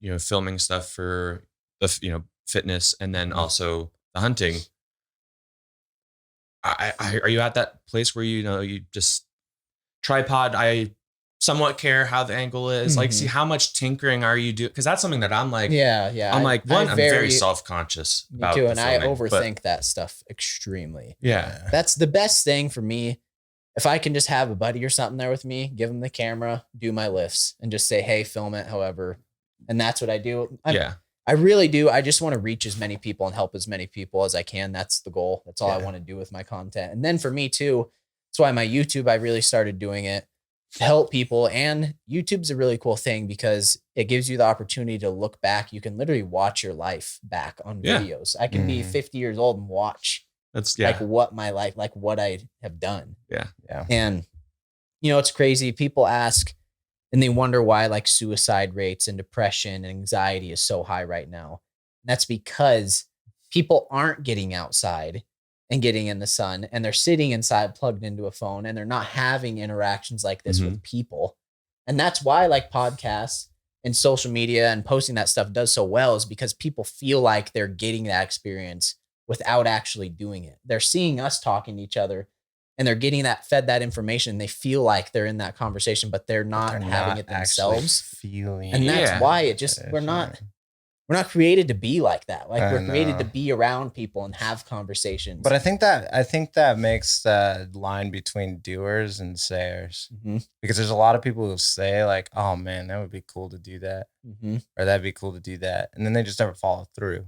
know, filming stuff for the, you know, fitness and then also the hunting. Are you at that place where, you know, you just tripod? I somewhat care how the angle is. Like, see how much tinkering are you doing? Because that's something that I'm like, I'm I'm very self-conscious about. Me too, and I overthink that stuff extremely. Yeah, that's the best thing for me. If I can just have a buddy or something there with me, give them the camera, do my lifts, and just say, "Hey, film it." However, and that's what I do. I really do. I just want to reach as many people and help as many people as I can. That's the goal. That's all I want to do with my content. And then for me too, that's why my YouTube, I really started doing it to help people. And YouTube's a really cool thing because it gives you the opportunity to look back. You can literally watch your life back on videos. I can be 50 years old and watch That's like what my life, like what I have done. Yeah. And, it's crazy. People ask and they wonder why like suicide rates and depression and anxiety is so high right now. And that's because people aren't getting outside and getting in the sun, and they're sitting inside plugged into a phone, and they're not having interactions like this with people. And that's why like podcasts and social media and posting that stuff does so well, is because people feel like they're getting that experience without actually doing it. They're seeing us talking to each other, and they're getting that fed that information. They feel like they're in that conversation, but they're not having it themselves. Feeling. And that's why it just, we're not created to be like that. Like we're created to be around people and have conversations. But I think that makes the line between doers and sayers, because there's a lot of people who say like, oh man, that would be cool to do that. Or that'd be cool to do that. And then they just never follow through.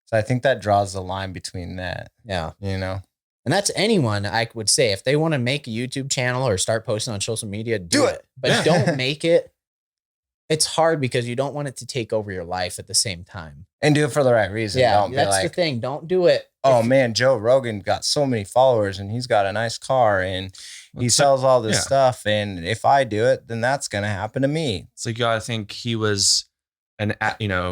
So I think that draws the line between that. Yeah. And that's anyone, I would say, if they want to make a YouTube channel or start posting on social media, do it. But don't make it. It's hard because you don't want it to take over your life at the same time. And do it for the right reason. Yeah, don't that's be like, the thing. Don't do it. Oh man, Joe Rogan got so many followers and he's got a nice car and he sells all this stuff. And if I do it, then that's going to happen to me. It's like, you gotta think he was an,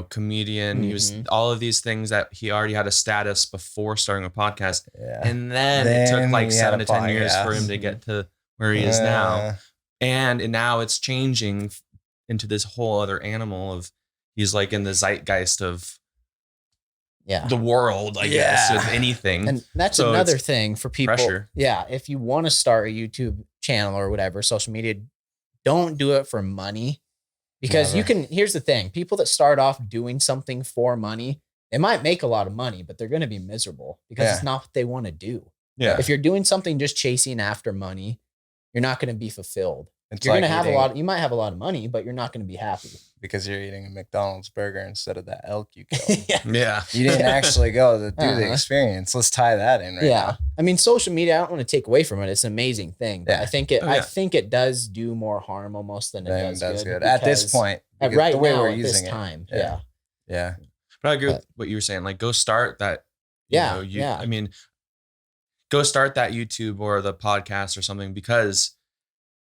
comedian. He was all of these things that he already had a status before starting a podcast. Yeah. And then it took like 7 to 10 years for him to get to where he is now. And now it's changing into this whole other animal of, he's like in the zeitgeist of the world, I guess, with anything. And that's so another thing for people. Pressure. Yeah. If you want to start a YouTube channel or whatever, social media, don't do it for money, because here's the thing. People that start off doing something for money, they might make a lot of money, but they're going to be miserable because it's not what they want to do. Yeah. If you're doing something just chasing after money, you're not going to be fulfilled. You're going to have you might have a lot of money, but you're not going to be happy. Because you're eating a McDonald's burger instead of that elk you killed. Yeah. You didn't actually go to do the experience. Let's tie that in now. I mean, social media, I don't want to take away from it. It's an amazing thing. But I think it does do more harm almost than it does good. At this point. Right the way now, we're at using this time. it. Yeah. But I agree with what you were saying. Like, go start that. I mean, go start that YouTube or the podcast or something, because.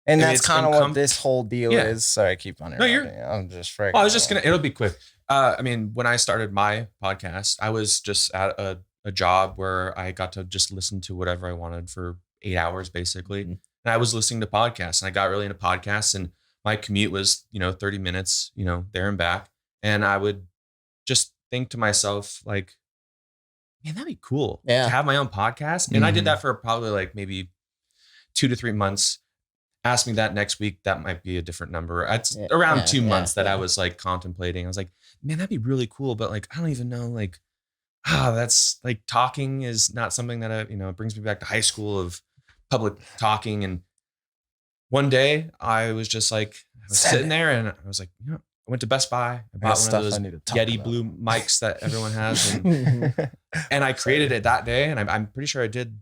And that's kind of what this whole deal is. Sorry, I keep on interrupting. I'm just freaking. I was just it'll be quick. I mean, when I started my podcast, I was just at a job where I got to just listen to whatever I wanted for 8 hours, basically. And I was listening to podcasts, and I got really into podcasts, and my commute was, 30 minutes, there and back. And I would just think to myself, like, man, that'd be cool to have my own podcast. And I did that for probably like maybe 2 to 3 months. Ask me that next week, that might be a different number. It's around 2 months that I was like contemplating. I was like, man, that'd be really cool. But like, I don't even know, like, that's like, talking is not something that it brings me back to high school of public talking. And one day I was just like, I was sitting there and I was like, I went to Best Buy. I bought one of those Yeti blue mics that everyone has. And I created it that day. And I'm pretty sure I did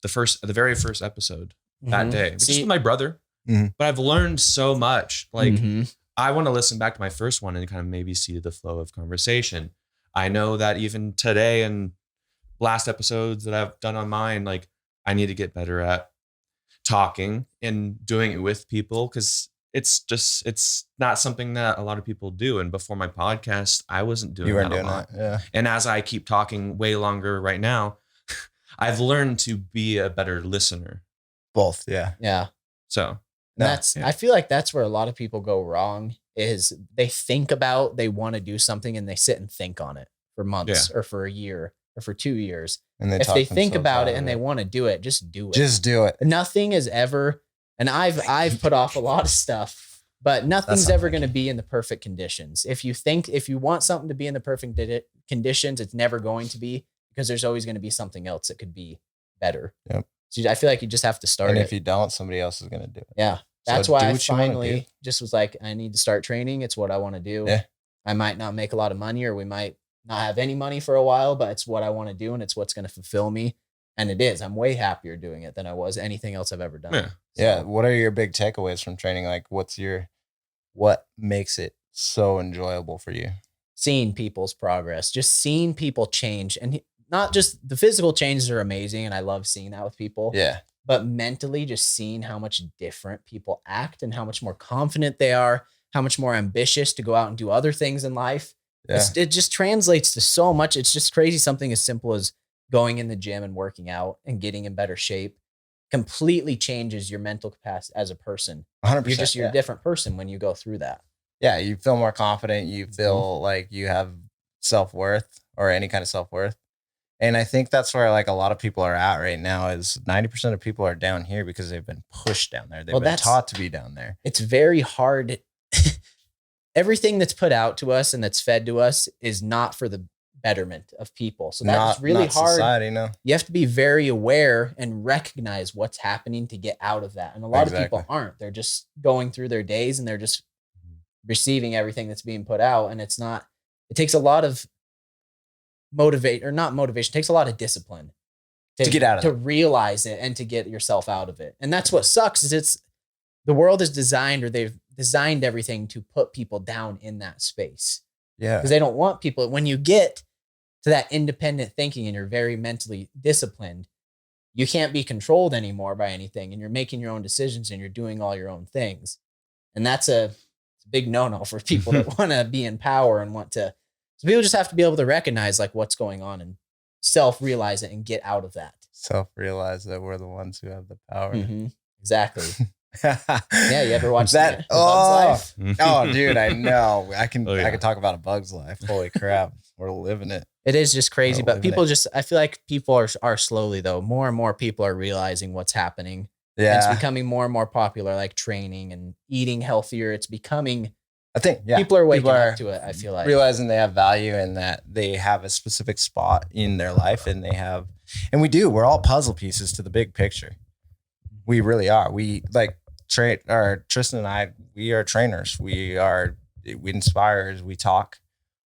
the very first episode that day, just with my brother. But I've learned so much. Like, I want to listen back to my first one and kind of maybe see the flow of conversation. I know that even today and last episodes that I've done on mine, like, I need to get better at talking and doing it with people, because it's not something that a lot of people do. And before my podcast, I wasn't doing that a lot. And as I keep talking way longer right now, I've learned to be a better listener. Both. So I feel like that's where a lot of people go wrong, is they think about, they want to do something and they sit and think on it for months or for a year or for 2 years. And if they think about it and they want to do it, just do it. Just do it. Nothing is ever, and I've put off a lot of stuff, but nothing's ever going to be in the perfect conditions. If you want something to be in the perfect conditions, it's never going to be, because there's always going to be something else that could be better. Yep. So I feel like you just have to start. And if you don't, somebody else is going to do it. Yeah. That's why I finally just was like, I need to start training. It's what I want to do. Yeah. I might not make a lot of money, or we might not have any money for a while, but it's what I want to do, and it's what's going to fulfill me. And it is. I'm way happier doing it than I was anything else I've ever done. Yeah. What are your big takeaways from training? Like, what makes it so enjoyable for you? Seeing people's progress, just seeing people change. And not just the physical changes are amazing, and I love seeing that with people. Yeah. But mentally, just seeing how much different people act and how much more confident they are, how much more ambitious to go out and do other things in life. Yeah. It just translates to so much. It's just crazy. Something as simple as going in the gym and working out and getting in better shape completely changes your mental capacity as a person. 100%. You're a different person when you go through that. Yeah. You feel more confident. You feel like you have self-worth or any kind of self-worth. And I think that's where like a lot of people are at right now is 90% of people are down here because they've been pushed down there. They've been taught to be down there. It's very hard. Everything that's put out to us and that's fed to us is not for the betterment of people. So that's really hard. Society, no. You have to be very aware and recognize what's happening to get out of that. And a lot of people aren't. They're just going through their days and they're just receiving everything that's being put out. And it takes a lot of it takes a lot of discipline to get out of it, to realize it and to get yourself out of it. And that's what sucks is the world is designed, or they've designed everything to put people down in that space. Yeah. Because they don't want people. When you get to that independent thinking and you're very mentally disciplined, you can't be controlled anymore by anything, and you're making your own decisions and you're doing all your own things. And that's a big no-no for people that want to be in power and want to. So people just have to be able to recognize like what's going on and self-realize it and get out of that. Self-realize that we're the ones who have the power. Mm-hmm. Exactly. Yeah, you ever watch that? Bug's Life? Oh, dude, I know. I can talk about A Bug's Life. Holy crap, we're living it. It is just crazy, but people I feel like people are slowly though. More and more people are realizing what's happening. Yeah, and it's becoming more and more popular, like training and eating healthier. It's becoming. I think people are waking up to it. I feel like realizing they have value and that they have a specific spot in their life, and we're all puzzle pieces to the big picture. We really are. We Tristan and I, we are trainers. We inspire, we talk,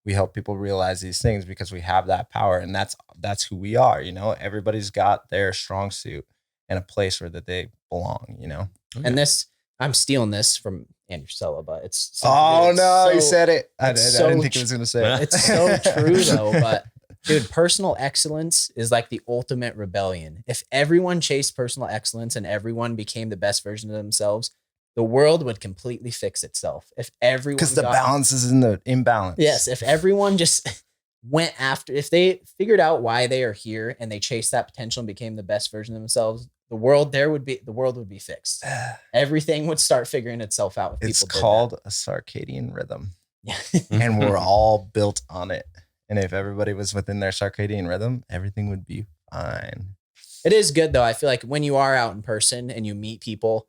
we help people realize these things because we have that power, and that's who we are. You know, everybody's got their strong suit and a place where that they belong, you know? Okay. And I'm stealing this from Andrew Sella, but it's. You said it. I didn't think he was going to say it. It's so true though, but dude, personal excellence is like the ultimate rebellion. If everyone chased personal excellence and everyone became the best version of themselves, the world would completely fix itself. If everyone, because the balance is in the imbalance. Yes. If everyone just if they figured out why they are here and they chased that potential and became the best version of themselves, the world would be fixed. Everything would start figuring itself out. It's called a circadian rhythm. Yeah. And we're all built on it. And if everybody was within their circadian rhythm, everything would be fine. It is good though. I feel like when you are out in person and you meet people,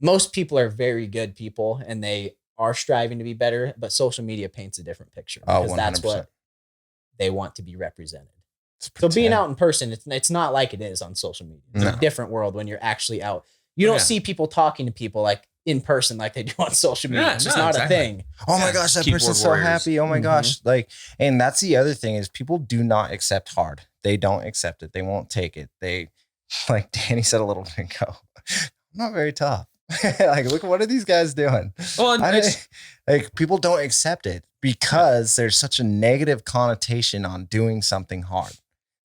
most people are very good people and they are striving to be better, but social media paints a different picture because 100%. That's what they want to be represented. So being out in person, it's not like it is on social media. It's a different world when you're actually out. You don't see people talking to people like in person like they do on social media. It's just not a thing. Oh my gosh, that person's so happy. Oh my gosh. And that's the other thing is people do not accept hard. They don't accept it. They won't take it. They, like Danny said a little bit ago, I'm not very tough. Like, look, what are these guys doing? Well, like people don't accept it because there's such a negative connotation on doing something hard.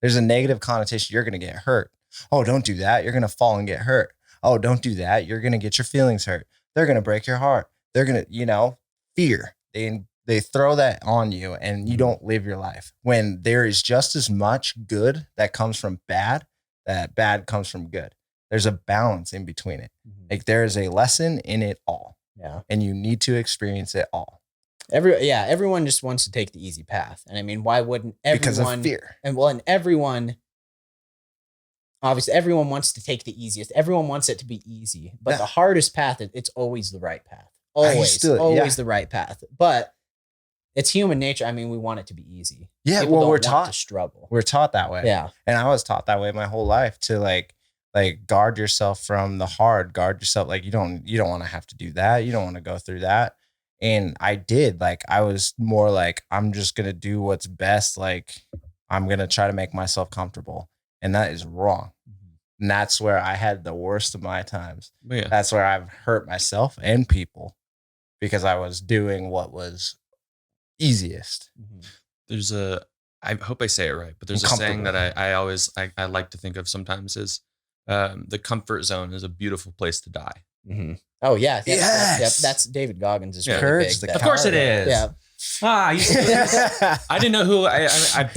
There's a negative connotation. You're going to get hurt. Oh, don't do that. You're going to fall and get hurt. Oh, don't do that. You're going to get your feelings hurt. They're going to break your heart. They're going to, fear. They throw that on you and you don't live your life when there is just as much good that comes from bad, that bad comes from good. There's a balance in between it. Like there is a lesson in it all. Yeah. And you need to experience it all. Everyone just wants to take the easy path. And I mean, why wouldn't everyone? Because of fear. And everyone, obviously everyone wants to take the easiest. Everyone wants it to be easy, but the hardest path, it's always the right path. Always the right path. But it's human nature. I mean, we want it to be easy. Yeah. People we're don't taught to struggle. We're taught that way. Yeah. And I was taught that way my whole life to like guard yourself from the hard, guard yourself. Like you don't want to have to do that. You don't want to go through that. And I did. Like I was more like, I'm just going to do what's best. Like I'm going to try to make myself comfortable. And that is wrong. And that's where I had the worst of my times. Yeah. That's where I've hurt myself and people because I was doing what was easiest. There's a I hope I say it right, but there's a saying that I always I like to think of sometimes is the comfort zone is a beautiful place to die. Mm-hmm. Oh yeah, yes. That's David Goggins is really Courage. big. Of course it is. Yeah. I didn't know who I other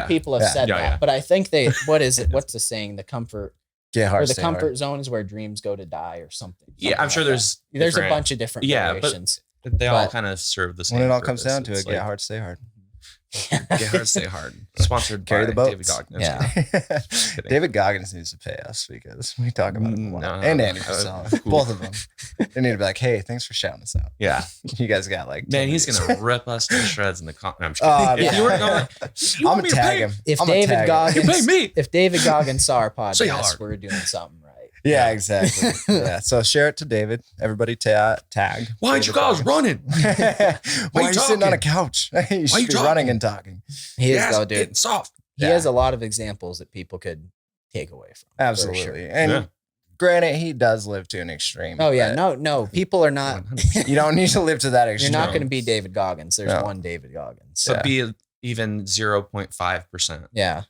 people have said that, yeah. but I think what's the saying? The comfort Hard. zone is where dreams go to die or something. Yeah, I'm sure there's a bunch of different variations. But they all kind of serve the same. When it all purpose. comes down to It's it, get hard, stay hard. Get hard, stay hard. Sponsored Carry by the boats. David Goggins. Yeah. David Goggins needs to pay us because we talk about him a lot. No, and Andy Frisell, both of them. They need to be like, hey, thanks for shouting us out. Yeah. You guys got like, man, he's going to rip us to shreds in the no, I'm just kidding. If you were going, I'm going to tag him. If David Goggins, you pay me. If David Goggins saw our Say podcast, hard. we're doing something right. Yeah, exactly. Yeah. So share it to David. Everybody tag. Why'd you guys running? Why are you sitting on a couch? You should you be talking? running and talking. He is Yes, though, dude. getting soft. He has a lot of examples that people could take away from. for Absolutely. sure. And granted, he does live to an extreme. Oh yeah, but no, people are not. 100%. You don't need to live to that You're extreme. not going to be David Goggins. There's No. one David Goggins. So be even 0.5% Yeah.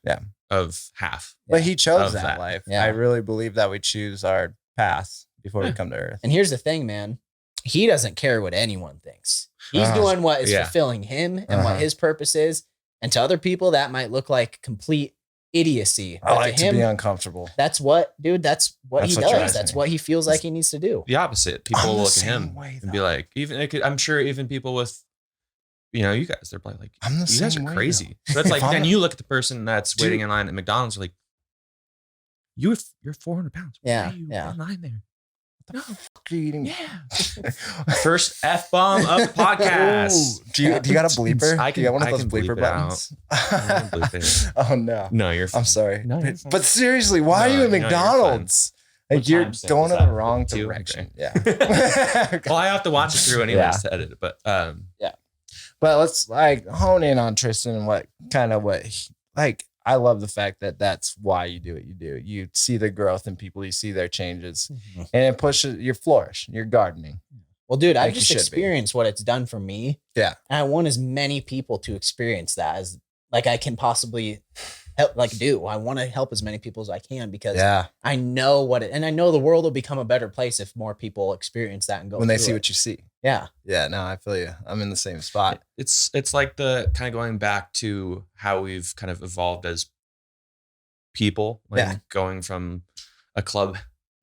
of half. But he chose Of that that. life. Yeah. I really believe that we choose our path before we come to Earth. And here's the thing, man. He doesn't care what anyone thinks. He's Uh-huh. doing what is Yeah. fulfilling him and Uh-huh. what his purpose is. And to other people, that might look like complete idiocy. I But like to to him, be uncomfortable. that's what he That's does. what drives That's me. what he feels like he needs to do. The opposite. People I'm will the look at same him way, and be though. like, I'm sure even people with, you guys, they're probably like, I'm the you guys same are way, crazy. though. So it's like, If I'm then a- you look at the person that's Dude. waiting in line at McDonald's, you're like, you're 400 pounds. Why Yeah, are you yeah. in line there? No. Fuck are you eating? Yeah. First F-bomb of the podcast. Ooh. Do you got a bleeper? I Do you got one of I those can bleep bleeper it out. buttons? can bleep it. Oh no. No, you're fine. I'm sorry. No, you're fine. But seriously, why are you No, at no, you're McDonald's? Like What you're timestamp going is in the that? wrong 52? direction. Okay. Yeah. Well, I have to watch it through anyways Yeah. to edit it, but But let's like hone in on Tristan and what I love the fact that that's why you do what you do. You see the growth in people, you see their changes, and it pushes you flourish. You're gardening. Well, dude, Like I've you just should be. experienced what it's done for me. Yeah. And I want as many people to experience that as like I can possibly help, do. I want to help as many people as I can because Yeah. I know and I know the world will become a better place if more people experience that and go When they through see it. what you see. Yeah. Yeah. No, I feel you. I'm in the same spot. it's like the kind of going back to how we've kind of evolved as people, like Yeah. going from a club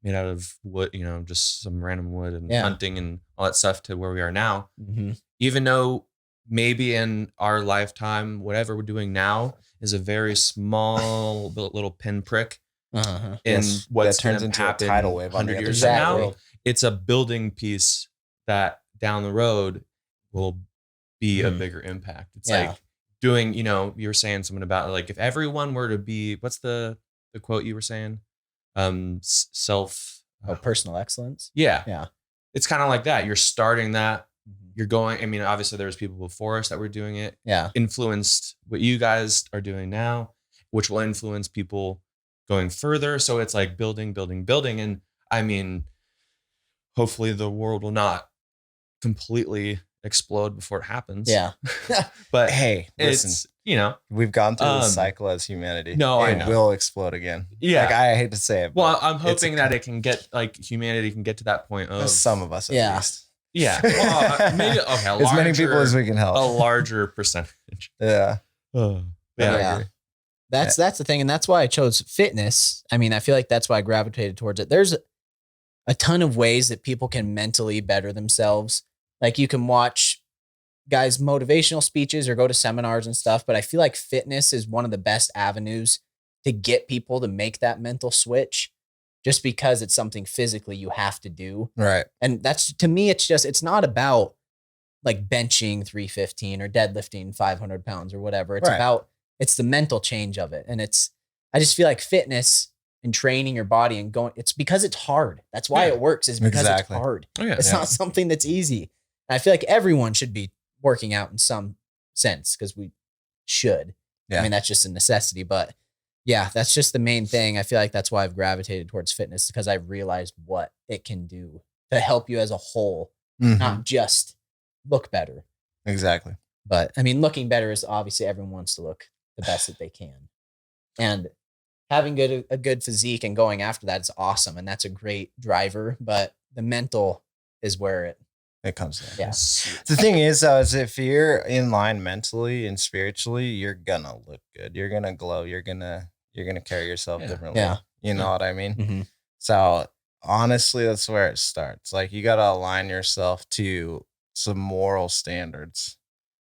made out of wood, just some random wood and Yeah. hunting and all that stuff to where we are now. Mm-hmm. Even though maybe in our lifetime, whatever we're doing now is a very small little pinprick Uh-huh. in Yes, what's that turns gonna into a happen tidal wave on the 100 other years side from of the now. world. It's a building piece that down the road will be a Mhm. bigger impact. It's Yeah. like doing, you were saying something about like if everyone were to be, what's the quote you were saying? Self. Personal excellence. Yeah. Yeah. It's kind of like that. You're starting that. Mhm. You're going. I mean, obviously there's people before us that were doing it. Yeah. Influenced what you guys are doing now, which will influence people going further. So it's like building, building, building. And I mean, hopefully the world will not completely explode before it happens. Yeah. But Hey, listen, it's, we've gone through this um, cycle as humanity. no, I it know. will explode again. yeah. Like I hate to say it. Well, but I'm it's hoping that it can get like humanity can get to that point of some of us at Yeah. least. yeah. Well, maybe okay, As many people as we can help. a larger percentage. Yeah. Yeah, Yeah. I agree. That's the thing. And that's why I chose fitness. I mean, I feel like that's why I gravitated towards it. There's a ton of ways that people can mentally better themselves. Like you can watch guys' motivational speeches or go to seminars and stuff. But I feel like fitness is one of the best avenues to get people to make that mental switch just because it's something physically you have to do. Right. And that's, to me, it's not about like benching 315 or deadlifting 500 pounds or whatever. It's Right. it's the mental change of it. And I just feel like fitness and training your body and going, it's because it's hard. That's why Yeah. it works, is because Exactly. it's hard. Oh yeah. It's not something that's easy. And I feel like everyone should be working out in some sense because we should. Yeah. I mean, that's just a necessity. But yeah, that's just the main thing. I feel like that's why I've gravitated towards fitness, because I've realized what it can do to help you as a whole, Mhm. not just look better. Exactly. But I mean, looking better is obviously everyone wants to look the best that they can. And having a good physique and going after that is awesome. And that's a great driver. But the mental is where it comes in. Yeah. The thing is, though, is if you're in line mentally and spiritually, you're gonna look good. You're gonna glow. You're gonna carry yourself differently. Yeah. You know what I mean? Mm-hmm. So honestly, that's where it starts. Like, you gotta align yourself to some moral standards.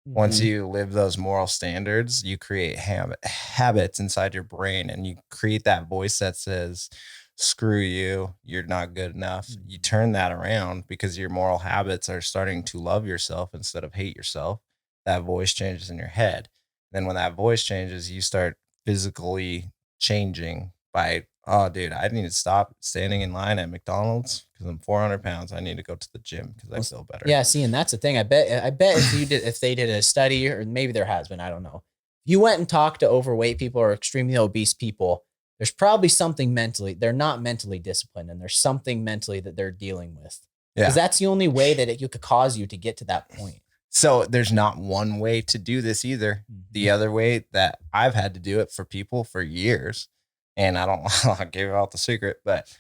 Once you live those moral standards, you create habits inside your brain, and you create that voice that says, screw you, you're not good enough. You turn that around because your moral habits are starting to love yourself instead of hate yourself. That voice changes in your head. Then when that voice changes, you start physically changing by, oh, dude, I need to stop standing in line at McDonald's because I'm 400 pounds. I need to go to the gym because I feel better. Yeah, see, and that's the thing. I bet if they did a study, or maybe there has been, I don't know. If you went and talked to overweight people or extremely obese people, there's probably something mentally. They're not mentally disciplined, and there's something mentally that they're dealing with. Because that's the only way that it could cause you to get to that point. So there's not one way to do this either. The other way that I've had to do it for people for years, and I don't want to give out the secret, but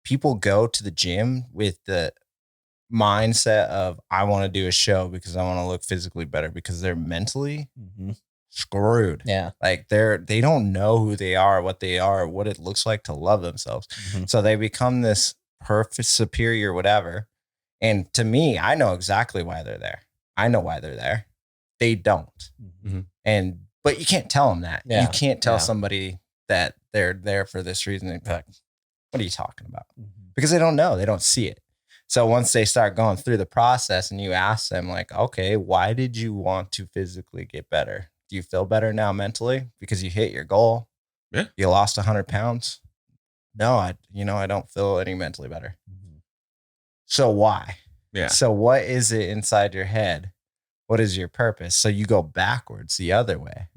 people go to the gym with the mindset of, I want to do a show because I want to look physically better, because they're mentally screwed. Yeah. Like they don't know who they are, what it looks like to love themselves. So they become this perfect superior, whatever. And to me, I know exactly why they're there. I know why they're there. They don't. But you can't tell them that. You can't tell somebody that they're there for this reason. They're like, what are you talking about? Because they don't know. They don't see it. So once they start going through the process and you ask them, like, okay, why did you want to physically get better? Do you feel better now mentally because you hit your goal? Yeah. You lost 100 pounds? No, I don't feel any mentally better. So why? Yeah. So what is it inside your head? What is your purpose? So you go backwards the other way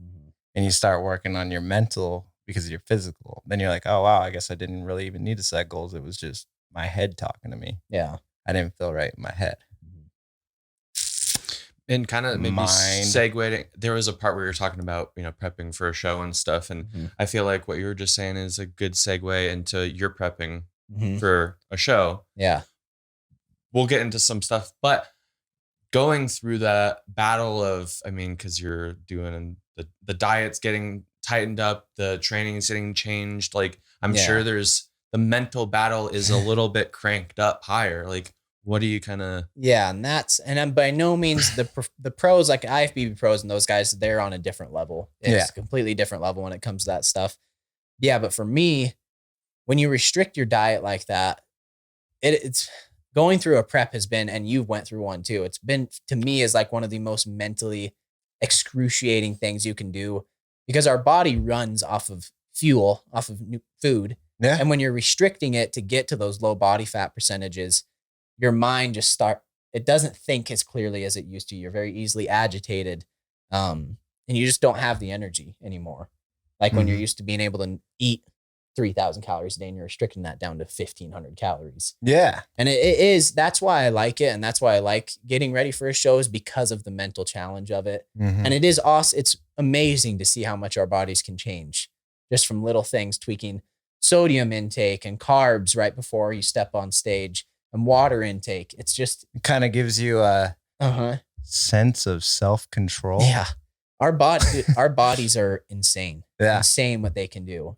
and you start working on your mental because of your physical. Then you're like, oh, wow, I guess I didn't really even need to set goals. It was just my head talking to me. Yeah. I didn't feel right in my head. And kind of maybe segueing, there was a part where you're talking about, prepping for a show and stuff. And I feel like what you were just saying is a good segue into your prepping for a show. Yeah. We'll get into some stuff, but going through that battle of, because you're doing the diet's getting tightened up, the training is getting changed. Like, I'm sure there's the mental battle is a little bit cranked up higher. Like, what do you kind of? Yeah, and I'm by no means the pros, like IFBB pros and those guys, they're on a different level. It's a completely different level when it comes to that stuff. Yeah, but for me, when you restrict your diet like that, it's going through a prep has been, and you went through one too. It's been, to me, is like one of the most mentally excruciating things you can do, because our body runs off of fuel, off of food. Yeah. And when you're restricting it to get to those low body fat percentages, your mind just it doesn't think as clearly as it used to. You're very easily agitated. And you just don't have the energy anymore. Like when you're used to being able to eat 3,000 calories a day and you're restricting that down to 1,500 calories. Yeah. And that's why I like it. And that's why I like getting ready for a show, is because of the mental challenge of it. And it is awesome. It's amazing to see how much our bodies can change just from little things, tweaking sodium intake and carbs right before you step on stage, and water intake. It's just, it kind of gives you a sense of self-control. Yeah. Our bodies are insane. Yeah. Insane what they can do.